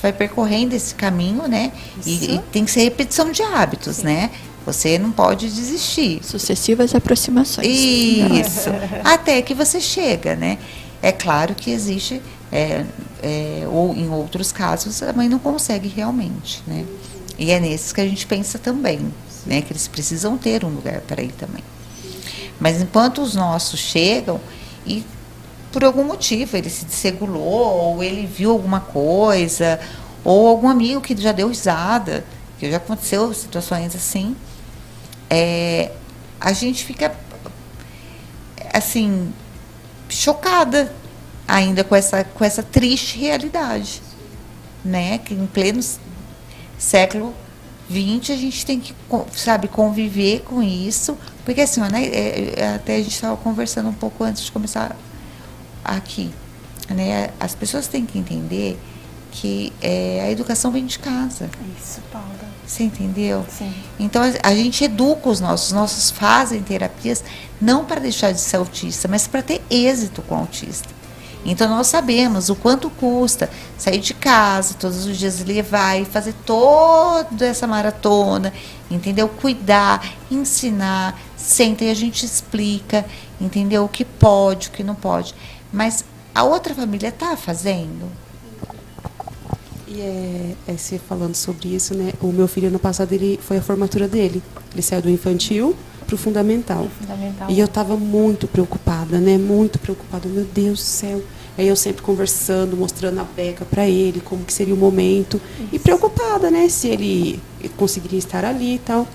vai percorrendo esse caminho, né? E tem que ser repetição de hábitos, né? Você não pode desistir. Sucessivas aproximações. Isso. Até que você chega, né? É claro que existe, ou em outros casos, a mãe não consegue realmente, né? E é nesses que a gente pensa também, né? Que eles precisam ter um lugar para ir também. Mas enquanto os nossos chegam, e por algum motivo ele se desregulou, ou ele viu alguma coisa, ou algum amigo que já deu risada, que já aconteceu situações assim, a gente fica assim chocada ainda com essa triste realidade, né? Que em pleno século XX a gente tem que, sabe, conviver com isso, porque assim, né, até a gente estava conversando um pouco antes de começar aqui, né? As pessoas têm que entender que a educação vem de casa. Isso, Paula. Você entendeu? Sim. Então a gente educa os nossos fazem terapias não para deixar de ser autista, mas para ter êxito com o autista. Então nós sabemos o quanto custa sair de casa todos os dias, levar e fazer toda essa maratona, entendeu? Cuidar, ensinar, senta e a gente explica, entendeu? O que pode, o que não pode. Mas a outra família está fazendo? E você falando sobre isso, né? O meu filho, ano passado, foi a formatura dele. Ele saiu do infantil para o fundamental. E eu estava muito preocupada, né? Muito preocupada. Meu Deus do céu. Aí eu sempre conversando, mostrando a beca para ele, como que seria o momento. Isso. E preocupada, né? Se ele conseguiria estar ali e tal.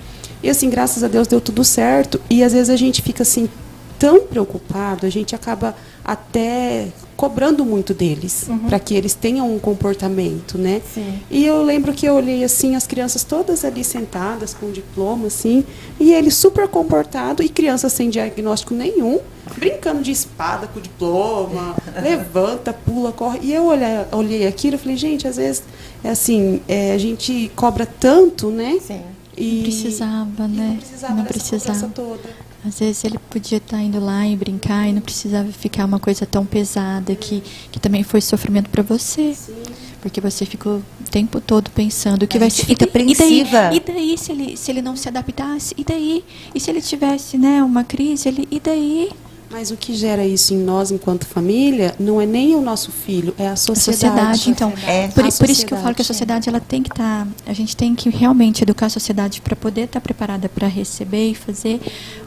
E assim, graças a Deus deu tudo certo. E às vezes a gente fica assim, tão preocupado, a gente acaba até cobrando muito deles, para que eles tenham um comportamento, né? Sim. E eu lembro que eu olhei assim, as crianças todas ali sentadas com diploma, assim, e ele super comportado, e crianças sem diagnóstico nenhum, brincando de espada com diploma, levanta, pula, corre. E eu olhei aquilo e falei, gente, às vezes, assim, a gente cobra tanto, né? Sim. Não precisava, né? Não precisava. Toda. Às vezes ele podia estar indo lá e brincar e não precisava ficar uma coisa tão pesada que também foi sofrimento para você. Sim. Porque você ficou o tempo todo pensando o que vai ser. Fica apreensiva. E daí se ele não se adaptasse? E daí? E se ele tivesse, né, uma crise? E daí? Mas o que gera isso em nós, enquanto família, não é nem o nosso filho, é a sociedade. Então, por isso que eu falo que a sociedade ela tem que estar... A gente tem que realmente educar a sociedade para poder estar preparada para receber e fazer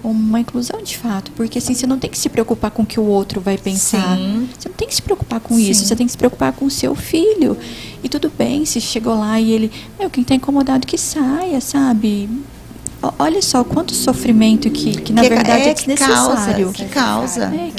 uma inclusão de fato. Porque assim, você não tem que se preocupar com o que o outro vai pensar. Sim. Você não tem que se preocupar com isso. Você tem que se preocupar com o seu filho. E tudo bem se chegou lá e ele... quem está incomodado que saia, sabe? Olha só quanto sofrimento que na verdade é desnecessário. Que causa. É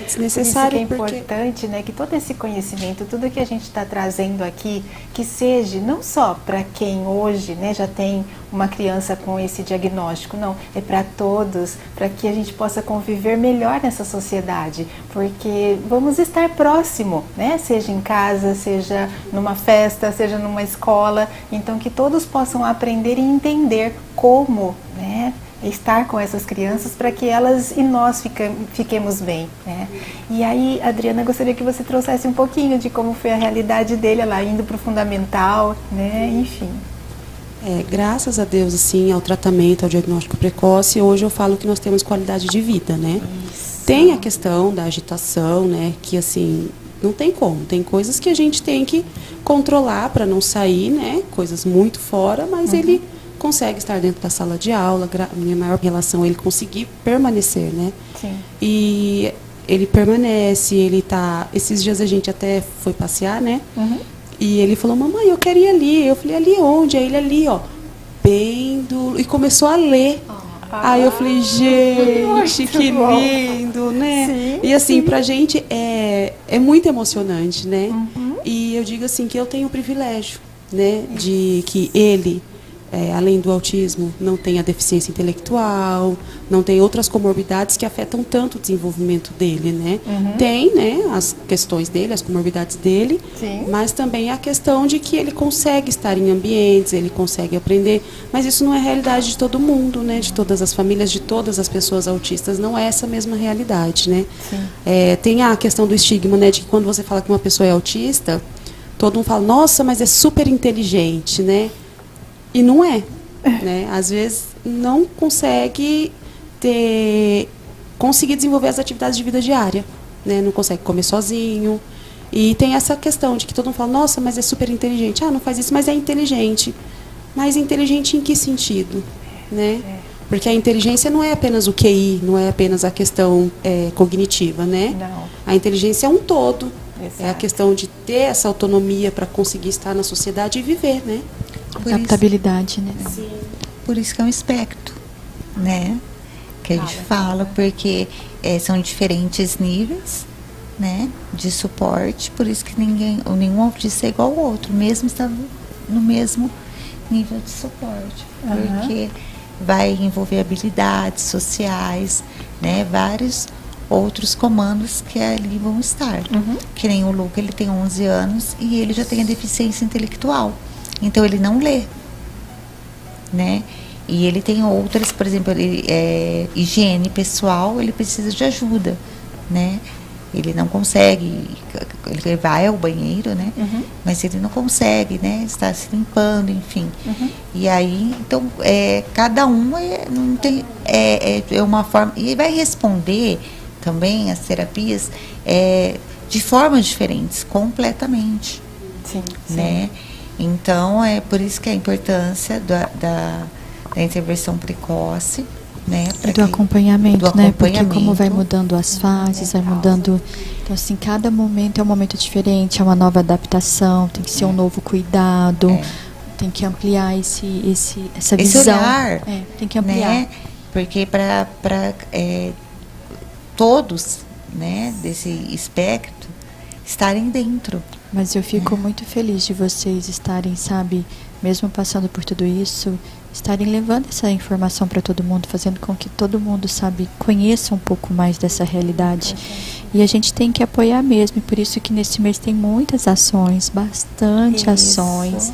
desnecessário. Por isso que é importante, né, que todo esse conhecimento, tudo que a gente está trazendo aqui, que seja não só para quem hoje, né, já tem uma criança com esse diagnóstico, não, é para todos, para que a gente possa conviver melhor nessa sociedade, porque vamos estar próximo, né, seja em casa, seja numa festa, seja numa escola, então que todos possam aprender e entender como, né, estar com essas crianças para que elas e nós fiquemos bem, né? E aí, Adriana, gostaria que você trouxesse um pouquinho de como foi a realidade dele lá indo para o fundamental, né? Enfim. Graças a Deus, assim, ao tratamento, ao diagnóstico precoce, hoje eu falo que nós temos qualidade de vida, né? Isso. Tem a questão da agitação, né? Que assim, não tem como. Tem coisas que a gente tem que controlar para não sair, né? Coisas muito fora, mas ele consegue estar dentro da sala de aula. Minha maior relação é ele conseguir permanecer, né? Sim. E ele permanece, ele tá... Esses dias a gente até foi passear, né? E ele falou, mamãe, eu quero ir ali. Eu falei, ali onde? Aí ele ali, ó, bem do... E começou a ler. Aí eu falei, gente, que lindo, né? Sim, e assim, pra gente é muito emocionante, né? E eu digo assim, que eu tenho o privilégio, né? De que ele... além do autismo, não tem a deficiência intelectual, não tem outras comorbidades que afetam tanto o desenvolvimento dele, né? Tem, né, as questões dele, as comorbidades dele, Sim. mas também a questão de que ele consegue estar em ambientes, ele consegue aprender, mas isso não é a realidade de todo mundo, né? De todas as famílias, de todas as pessoas autistas, não é essa mesma realidade, né? Tem a questão do estigma, né, de que quando você fala que uma pessoa é autista, todo mundo fala, nossa, mas é super inteligente, né? E não é, né? Às vezes não consegue conseguir desenvolver as atividades de vida diária, né? Não consegue comer sozinho. E tem essa questão de que todo mundo fala, nossa, mas é super inteligente. Ah, não faz isso, mas é inteligente. Mas inteligente em que sentido, né? Porque a inteligência não é apenas o QI, não é apenas a questão cognitiva, né? Não. A inteligência é um todo. Exato. É a questão de ter essa autonomia para conseguir estar na sociedade e viver, né? Adaptabilidade, né? Sim. Por isso que é um espectro, né? Que a gente fala, porque são diferentes níveis, né? De suporte, por isso que nenhum autista é igual ao outro, mesmo estando no mesmo nível de suporte. Porque vai envolver habilidades sociais, né? Vários outros comandos que ali vão estar. Que nem o Luca, ele tem 11 anos e ele já tem a deficiência intelectual. Então ele não lê, né? E ele tem outras, por exemplo, higiene pessoal, ele precisa de ajuda, né? Ele não consegue, ele vai ao banheiro, né? Mas ele não consegue, né? Estar se limpando, enfim. E aí, então, cada um não tem, é uma forma, e vai responder também as terapias de formas diferentes, completamente. Sim, Né? Então, é por isso que a importância da intervenção precoce, né? E do acompanhamento, né? Porque como vai mudando as fases, vai mudando. Então, assim, cada momento é um momento diferente, é uma nova adaptação, tem que ser um novo cuidado, tem que ampliar essa visão. Esse olhar, tem que ampliar. Né? Porque para todos, né, desse espectro estarem dentro. Mas eu fico muito feliz de vocês estarem, sabe, mesmo passando por tudo isso, estarem levando essa informação para todo mundo, fazendo com que todo mundo, sabe, conheça um pouco mais dessa realidade. E a gente tem que apoiar mesmo, e por isso que nesse mês tem muitas ações, bastante ações.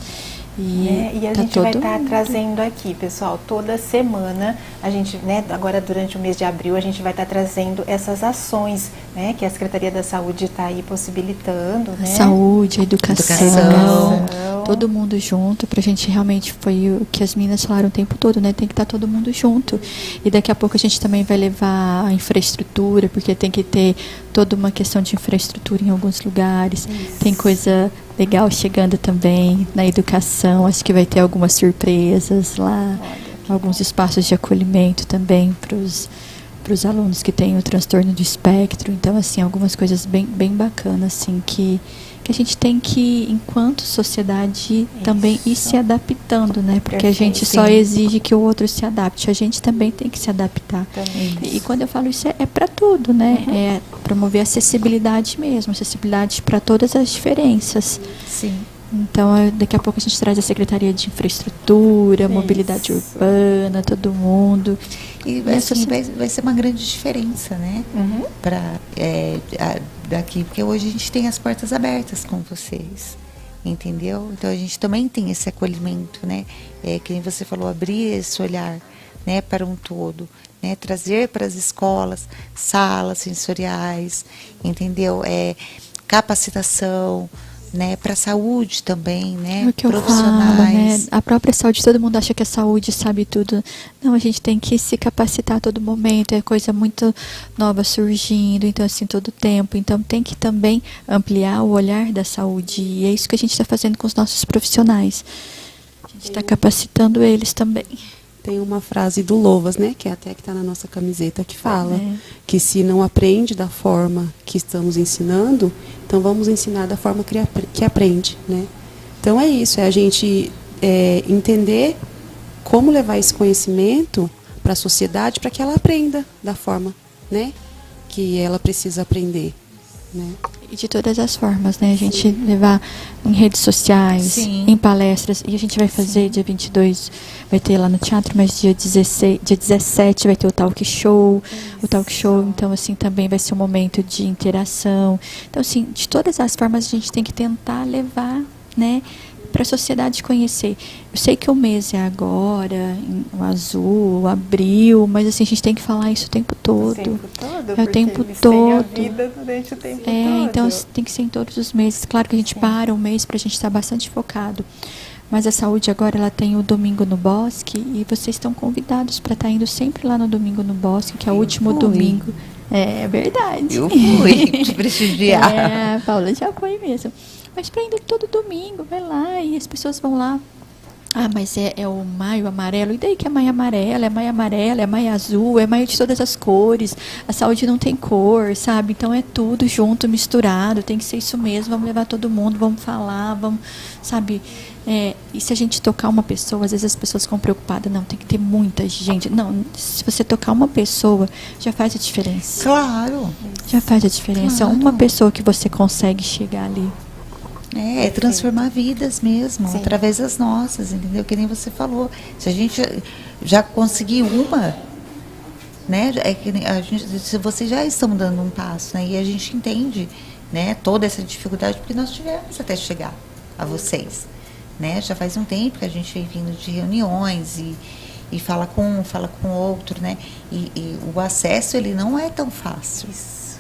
E a gente vai estar trazendo aqui, pessoal, toda semana, a gente, né, agora durante o mês de abril, a gente vai estar trazendo essas ações, né, que a Secretaria da Saúde está aí possibilitando, né? Saúde, educação, todo mundo junto, pra gente realmente, foi o que as meninas falaram o tempo todo, né, tem que estar todo mundo junto. E daqui a pouco a gente também vai levar a infraestrutura, porque tem que ter toda uma questão de infraestrutura em alguns lugares, tem coisa legal chegando também na educação, acho que vai ter algumas surpresas lá, alguns espaços de acolhimento também para os alunos que têm o transtorno do espectro. Então, assim, algumas coisas bem bacanas, assim, que a gente tem que, enquanto sociedade, também ir se adaptando, né? Porque a gente só exige que o outro se adapte, a gente também tem que se adaptar. E quando eu falo isso, é para tudo, né? É promover acessibilidade mesmo, acessibilidade para todas as diferenças. Sim. Então, daqui a pouco a gente traz a Secretaria de Infraestrutura, Mobilidade Urbana, todo mundo. E assim, vai ser uma grande diferença, né? Daqui, porque hoje a gente tem as portas abertas com vocês, entendeu? Então a gente também tem esse acolhimento, né? Que nem você falou, abrir esse olhar, né, para um todo, né? Trazer para as escolas salas sensoriais, entendeu? Capacitação, né, para a saúde também, né, o que profissionais. Eu falo, né, a própria saúde, todo mundo acha que a saúde sabe tudo. Não, a gente tem que se capacitar a todo momento, é coisa muito nova surgindo, então assim, todo tempo. Então tem que também ampliar o olhar da saúde, e é isso que a gente está fazendo com os nossos profissionais. A gente está capacitando eles também. Tem uma frase do Louvas, né, que até que está na nossa camiseta, que fala que se não aprende da forma que estamos ensinando, então vamos ensinar da forma que aprende, né? Então é isso, é a gente entender como levar esse conhecimento para a sociedade para que ela aprenda da forma, né, que ela precisa aprender, né? E de todas as formas, né? A gente levar em redes sociais, em palestras. E a gente vai fazer dia 22, vai ter lá no teatro, mas dia 17 vai ter o talk show. O talk show, então, assim, também vai ser um momento de interação. Então, assim, de todas as formas, a gente tem que tentar levar, né, para a sociedade conhecer. Eu sei que o mês é agora, o azul, o abril, mas assim, a gente tem que falar isso o tempo todo. O tempo todo? É o tempo eles todo. Têm a vida durante o tempo todo. Então tem que ser em todos os meses. Claro que a gente para um mês para a gente estar bastante focado. Mas a saúde agora, ela tem o Domingo no Bosque, e vocês estão convidados para estar indo sempre lá no Domingo no Bosque, que é o último domingo. É verdade. Eu fui te prestigiar. A Paula já foi mesmo. Mas para indo todo domingo, vai lá, e as pessoas vão lá Ah, mas é o maio amarelo. E daí que é maio amarelo, é maio azul, é maio de todas as cores. A saúde não tem cor, sabe? Então é tudo junto, misturado. Tem que ser isso mesmo. Vamos levar todo mundo, vamos falar, vamos, sabe? E se a gente tocar uma pessoa, às vezes as pessoas ficam preocupadas. Não, tem que ter muita gente. Não, se você tocar uma pessoa, já faz a diferença. Claro. Já faz a diferença. Claro. Uma pessoa que você consegue chegar ali. É transformar vidas mesmo, Sim. através das nossas, entendeu? Que nem você falou. Se a gente já conseguir uma, né? É que se vocês já estão dando um passo, né? E a gente entende, né? Toda essa dificuldade, porque nós tivemos até chegar a vocês, né? Já faz um tempo que a gente vem vindo de reuniões e fala com um, fala com outro, né? E o acesso, ele não é tão fácil. Isso.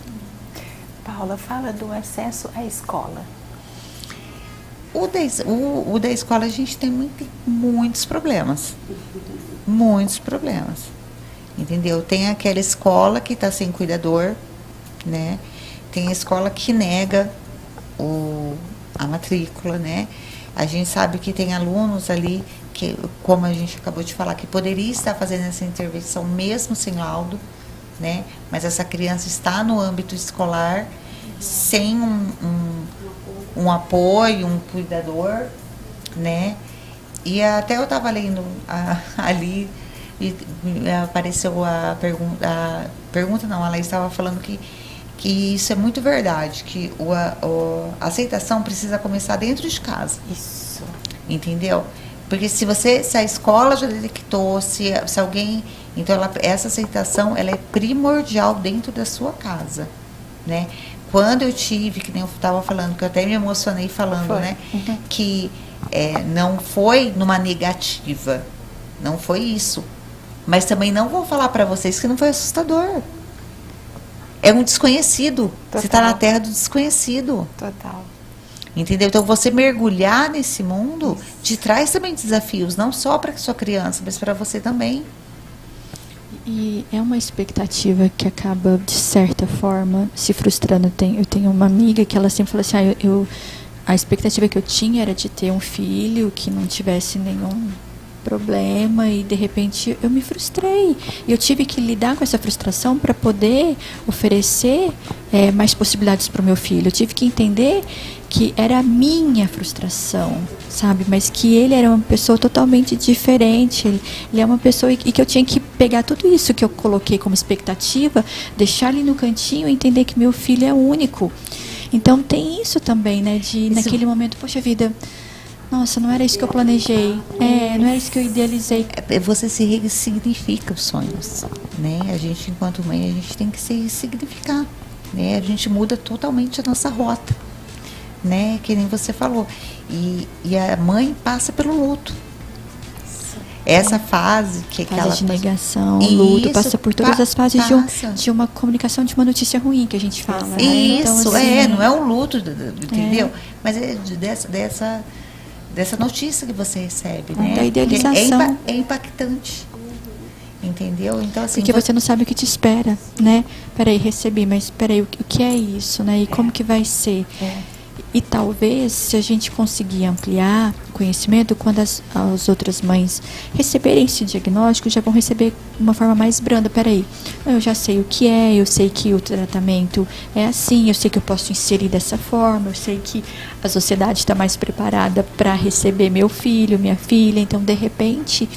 Paula, fala do acesso à escola. O da escola a gente tem muitos problemas. Muitos problemas. Entendeu? Tem aquela escola que está sem cuidador, né? Tem a escola que nega a matrícula, né? A gente sabe que tem alunos ali que, como a gente acabou de falar, que poderia estar fazendo essa intervenção mesmo sem laudo, né? Mas essa criança está no âmbito escolar sem um apoio, um cuidador, né? E até eu estava lendo ali e apareceu a pergunta não, ela estava falando que isso é muito verdade, que a aceitação precisa começar dentro de casa. Isso. Entendeu? Porque se a escola já detectou, se alguém... Então, essa aceitação, ela é primordial dentro da sua casa, né? Quando eu tive, que nem eu estava falando, que eu até me emocionei falando, né? Uhum. Que não foi numa negativa, não foi isso. Mas também não vou falar para vocês que não foi assustador. É um desconhecido. Total. Você está na terra do desconhecido. Total. Entendeu? Então, você mergulhar nesse mundo te traz também desafios, não só para a sua criança, mas para você também. E é uma expectativa que acaba, de certa forma, se frustrando. Eu tenho uma amiga que ela sempre falou assim, a expectativa que eu tinha era de ter um filho que não tivesse nenhum problema e, de repente, eu me frustrei. E eu tive que lidar com essa frustração para poder oferecer mais possibilidades para o meu filho. Eu tive que entender que era a minha frustração, sabe? Mas que ele era uma pessoa totalmente diferente. Ele é uma pessoa e que eu tinha que pegar tudo isso que eu coloquei como expectativa, deixar ele no cantinho e entender que meu filho é único. Então tem isso também, né? Naquele momento, poxa vida, nossa, não era isso que eu planejei. Não era isso que eu idealizei. Você se ressignifica os sonhos, né? A gente, enquanto mãe, a gente tem que se ressignificar, né? A gente muda totalmente a nossa rota, né? Que nem você falou. E a mãe passa pelo luto. Essa fase que fase de negação, luto, passa por todas as fases de uma comunicação, de uma notícia ruim que a gente fala. Né? Isso, então, assim, não é um luto, entendeu? Mas é dessa notícia que você recebe, né? Da idealização. É impactante. Entendeu? Então, assim, porque você não sabe o que te espera, né? Peraí, recebi, mas peraí, o que é isso, né? E como que vai ser? E talvez, se a gente conseguir ampliar o conhecimento, quando as outras mães receberem esse diagnóstico, já vão receber de uma forma mais branda. Peraí, eu já sei o que é, eu sei que o tratamento é assim, eu sei que eu posso inserir dessa forma, eu sei que a sociedade está mais preparada para receber meu filho, minha filha. Então, de repente,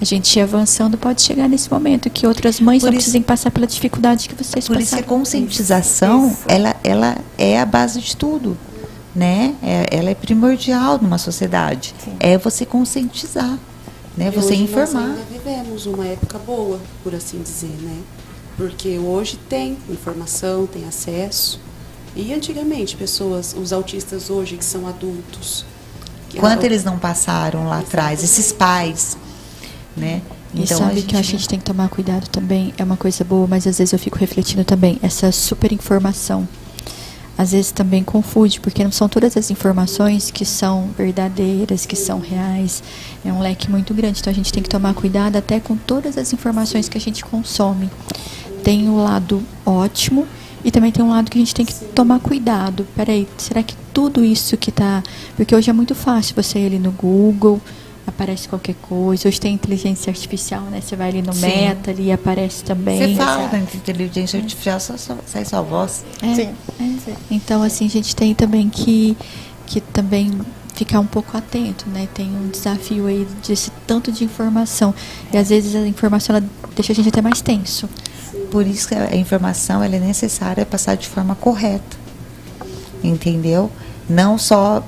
a gente avançando pode chegar nesse momento que outras mães não precisem passar pela dificuldade que vocês passaram. Por isso, a conscientização, ela é a base de tudo. Né? Ela é primordial numa sociedade. Sim. É você conscientizar, né? Você informar. Nós ainda vivemos uma época boa, por assim dizer, né? Porque hoje tem informação, tem acesso. E antigamente, os autistas hoje que são adultos. Quanto eles não passaram lá atrás, esses pais, né? Então, sabe que a gente tem que tomar cuidado também, é uma coisa boa, mas às vezes eu fico refletindo também, essa super informação. Às vezes também confunde, porque não são todas as informações que são verdadeiras, que são reais. É um leque muito grande, então a gente tem que tomar cuidado até com todas as informações que a gente consome. Tem o lado ótimo e também tem um lado que a gente tem que tomar cuidado. Peraí, será que tudo isso que está... Porque hoje é muito fácil você ir ali no Google, aparece qualquer coisa. Hoje tem inteligência artificial, né? Você vai ali no Sim. Meta ali aparece também. Você fala da inteligência artificial, sai sua voz. Sim. Então, assim, a gente tem também que também ficar um pouco atento, né? Tem um desafio aí desse tanto de informação. E às vezes a informação ela deixa a gente até mais tenso. Por isso que a informação ela é necessária passar de forma correta. Entendeu? Não só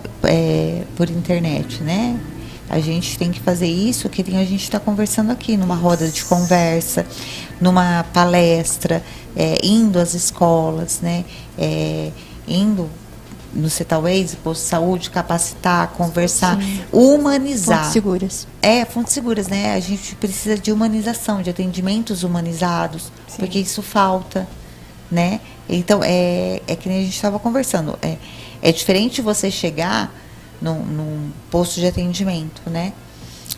por internet, né? A gente tem que fazer isso que a gente está conversando aqui, numa roda de conversa, numa palestra, indo às escolas, né? Indo no Cetaways, posto de saúde, capacitar, conversar, Sim. humanizar. Fontes seguras. Fontes seguras, né? A gente precisa de humanização, de atendimentos humanizados, Sim. porque isso falta, né? Então, que nem a gente estava conversando. É diferente você chegar num posto de atendimento, né?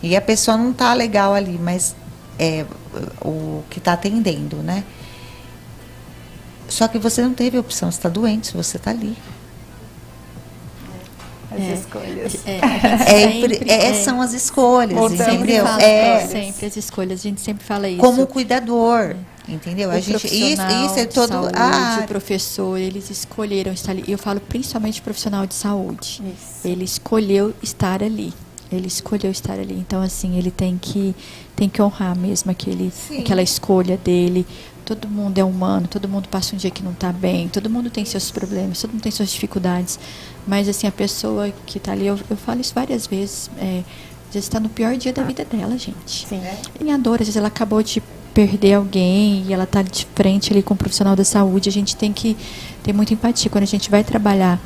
E a pessoa não tá legal ali, mas o que está atendendo, né? Só que você não teve opção, você está doente, você está ali. As escolhas. São as escolhas, Voltamos entendeu? a falar Sempre as escolhas, a gente sempre fala isso. Como cuidador, entendeu? O profissional Isso é todo. saúde, o professor, eles escolheram estar ali. Eu falo principalmente profissional de saúde. Isso. Ele escolheu estar ali. Então, assim, ele tem que honrar mesmo aquela escolha dele. Todo mundo é humano, todo mundo passa um dia que não está bem, todo mundo tem seus problemas, todo mundo tem suas dificuldades. Mas, assim, a pessoa que está ali, eu falo isso várias vezes, às vezes está no pior dia da vida dela, gente. Sim. Em a dor, às vezes ela acabou de perder alguém e ela está de frente ali com um profissional da saúde. A gente tem que ter muita empatia quando a gente vai trabalhar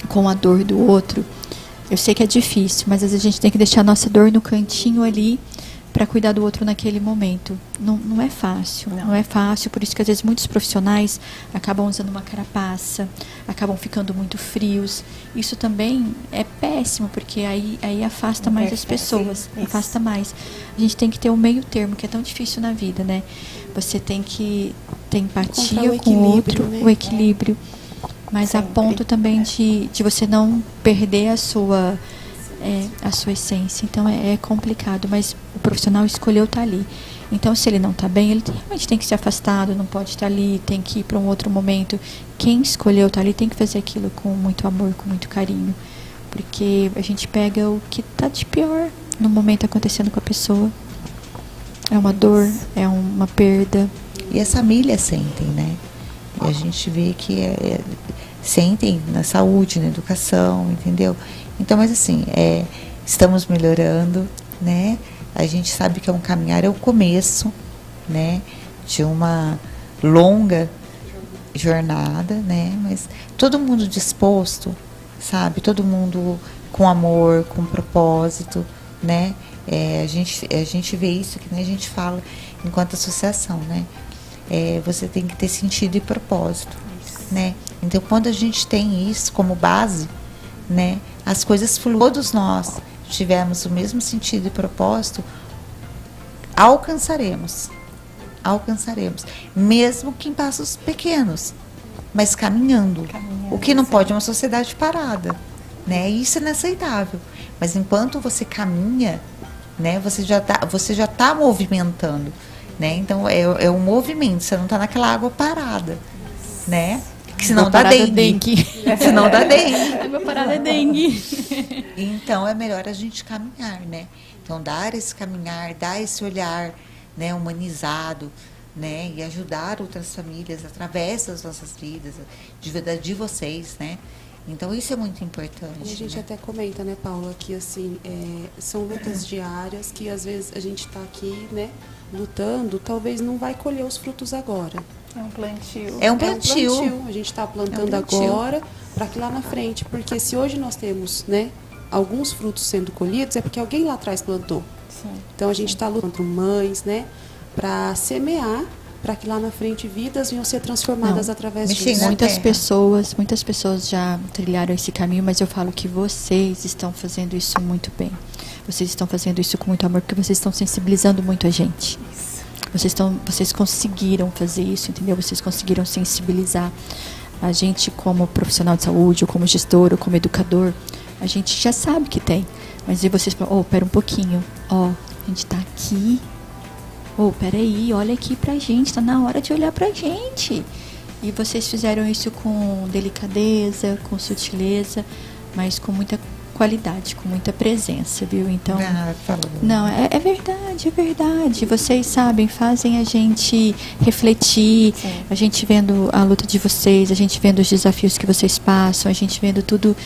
com a dor do outro. Eu sei que é difícil, mas às vezes a gente tem que deixar a nossa dor no cantinho ali para cuidar do outro naquele momento. Não é fácil, não é fácil, por isso que às vezes muitos profissionais acabam usando uma carapaça, acabam ficando muito frios. Isso também é péssimo, porque aí afasta mais as pessoas, afasta mais. A gente tem que ter um meio termo, que é tão difícil na vida, né? Você tem que ter empatia com o outro, né? o equilíbrio, mas a Sempre. ponto também de você não perder a sua essência. Então é complicado, mas o profissional escolheu estar ali. Então, se ele não está bem, ele realmente tem que ser afastado, não pode estar ali, tem que ir para um outro momento. Quem escolheu estar ali tem que fazer aquilo com muito amor, com muito carinho, porque a gente pega o que está de pior no momento acontecendo com a pessoa. É uma dor, é uma perda. E as famílias sentem, né? E a gente vê que sentem na saúde, na educação, entendeu? Então, mas assim, estamos melhorando, né? A gente sabe que é um caminhar, é o começo, né? De uma longa jornada, né? Mas todo mundo disposto, sabe? Todo mundo com amor, com propósito, né? A gente vê isso que a gente fala enquanto associação, né? Você tem que ter sentido e propósito, né? Então, quando a gente tem isso como base, né? As coisas fluem. Todos nós tivermos o mesmo sentido e propósito, alcançaremos, mesmo que em passos pequenos, mas caminhando. O que não pode é uma sociedade parada, né? Isso é inaceitável. Mas enquanto você caminha, né? Você já tá movimentando, né? Então é um movimento. Você não está naquela água parada, né? Que senão dá dengue. Senão dá dengue. A minha parada é dengue. Então é melhor a gente caminhar, né? Então dar esse caminhar, dar esse olhar, né, humanizado, né, e ajudar outras famílias através das nossas vidas, de vida de vocês, né? Então isso é muito importante. E a gente né? até comenta, né, Paula, que assim, são lutas diárias que às vezes a gente está aqui, né, lutando, talvez não vai colher os frutos agora. É um plantio. É um plantio. A gente está plantando agora para que lá na frente, porque se hoje nós temos, né, alguns frutos sendo colhidos, é porque alguém lá atrás plantou. Sim. Então a gente está lutando contra mães, né, para semear, para que lá na frente vidas venham ser transformadas através disso. Muitas pessoas já trilharam esse caminho, mas eu falo que vocês estão fazendo isso muito bem. Vocês estão fazendo isso com muito amor, porque vocês estão sensibilizando muito a gente. Vocês conseguiram fazer isso, entendeu? Vocês conseguiram sensibilizar a gente como profissional de saúde, ou como gestor, ou como educador. A gente já sabe que tem. Mas aí vocês falam, pera um pouquinho, a gente tá aqui, peraí, olha aqui pra gente, tá na hora de olhar pra gente. E vocês fizeram isso com delicadeza, com sutileza, mas com muita qualidade, com muita presença, viu? Então, não, é verdade. Vocês sabem, fazem a gente refletir, sim, a gente vendo a luta de vocês, a gente vendo os desafios que vocês passam, a gente vendo tudo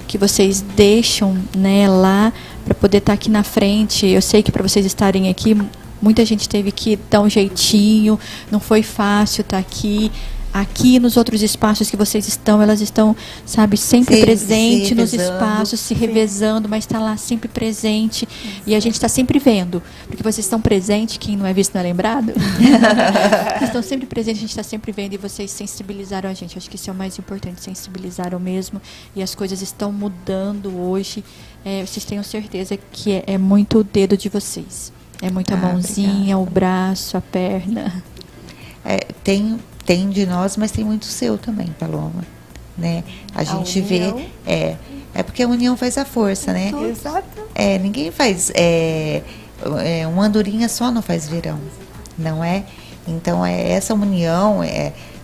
que vocês deixam, né, lá para poder estar aqui na frente. Eu sei que para vocês estarem aqui, muita gente teve que dar um jeitinho, não foi fácil estar aqui. Aqui nos outros espaços que vocês estão, elas estão, sabe, sempre presente nos espaços, se revezando, mas está lá sempre presente. E a gente está sempre vendo, porque vocês estão presentes, quem não é visto não é lembrado. Vocês estão sempre presentes, a gente está sempre vendo, e vocês sensibilizaram a gente. Acho que isso é o mais importante, sensibilizaram mesmo. E as coisas estão mudando hoje. Vocês tenham certeza que é muito o dedo de vocês. É muita mãozinha, obrigada. O braço, a perna. Tem de nós, mas tem muito seu também, Paloma, né? A gente vê, porque a união faz a força, né? Exato. Ninguém faz, uma andorinha só não faz verão, não é? Então essa união,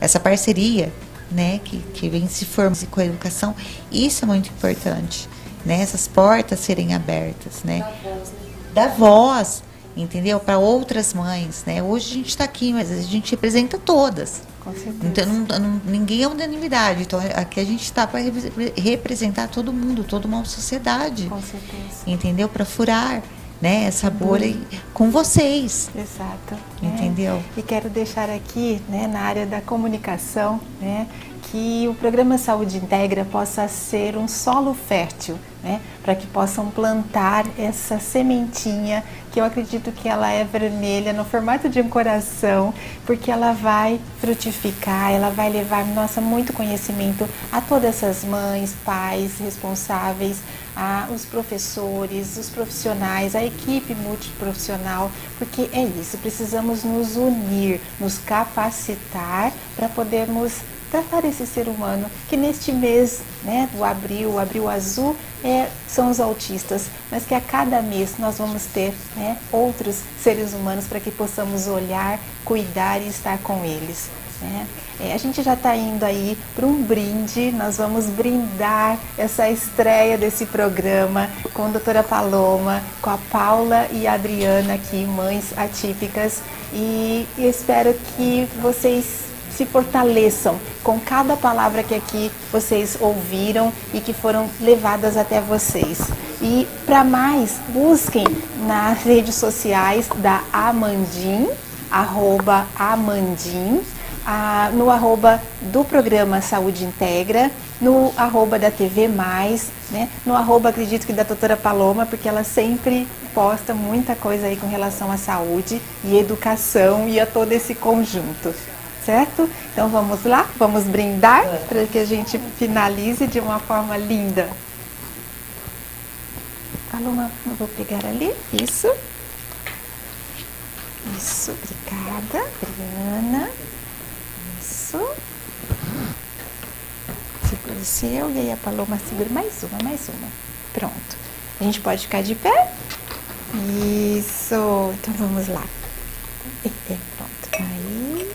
essa parceria, né? Que vem se formando com a educação, isso é muito importante, né? Essas portas serem abertas, né? Da voz, entendeu? Para outras mães, né? Hoje a gente está aqui, mas a gente representa todas. Com certeza. Então ninguém é unanimidade. Então aqui a gente está para representar todo mundo, toda uma sociedade. Com certeza. Entendeu? Para furar, né? Essa bolha com vocês. Exato. Entendeu? E quero deixar aqui, né, na área da comunicação, né, que o programa Saúde Integra possa ser um solo fértil, né, para que possam plantar essa sementinha, que eu acredito que ela é vermelha, no formato de um coração, porque ela vai frutificar, ela vai levar, muito conhecimento a todas essas mães, pais, responsáveis, os professores, os profissionais, a equipe multiprofissional, porque é isso, precisamos nos unir, nos capacitar para podermos tratar esse ser humano que neste mês, né, do abril azul, são os autistas, mas que a cada mês nós vamos ter, né, outros seres humanos para que possamos olhar, cuidar e estar com eles, né? A gente já está indo aí para um brinde, nós vamos brindar essa estreia desse programa com a doutora Paloma, com a Paula e a Adriana aqui, mães atípicas, e espero que vocês se fortaleçam com cada palavra que aqui vocês ouviram e que foram levadas até vocês. E para mais, busquem nas redes sociais da Amandim, @Amandim, no @ do programa Saúde Integra, no @ da TV Mais, né? No @ acredito que da doutora Paloma, porque ela sempre posta muita coisa aí com relação à saúde e educação e a todo esse conjunto. Certo? Então vamos lá, vamos brindar para que a gente finalize de uma forma linda. Paloma, eu vou pegar ali, isso. Isso, obrigada, Adriana. Isso. Segura o seu e aí a Paloma segura mais uma. Pronto. A gente pode ficar de pé? Isso. Então vamos lá. Pronto. Aí.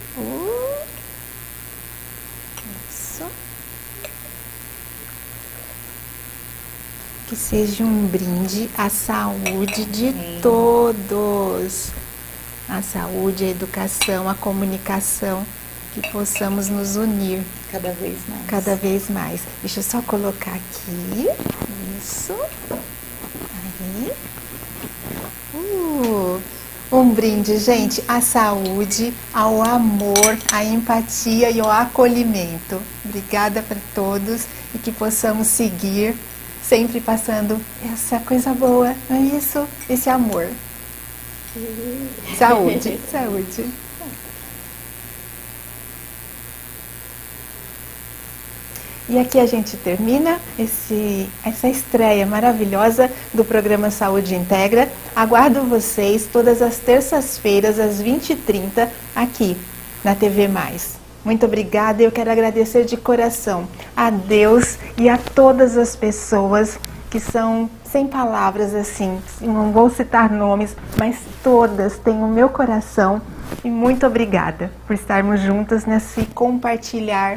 Isso. Que seja um brinde à saúde de todos. A saúde, a educação, a comunicação, que possamos nos unir cada vez mais. Cada vez mais. Deixa eu só colocar aqui. Isso. Aí. Um brinde, gente, à saúde, ao amor, à empatia e ao acolhimento. Obrigada para todos e que possamos seguir sempre passando essa coisa boa, não é isso? Esse amor. Saúde, saúde. E aqui a gente termina essa estreia maravilhosa do programa Saúde Integra. Aguardo vocês todas as terças-feiras, às 20h30, aqui na TV Mais. Muito obrigada e eu quero agradecer de coração a Deus e a todas as pessoas que são sem palavras assim, não vou citar nomes, mas todas têm o meu coração. E muito obrigada por estarmos juntas nesse compartilhar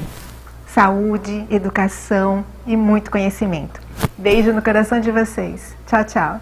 saúde, educação e muito conhecimento. Beijo no coração de vocês. Tchau, tchau.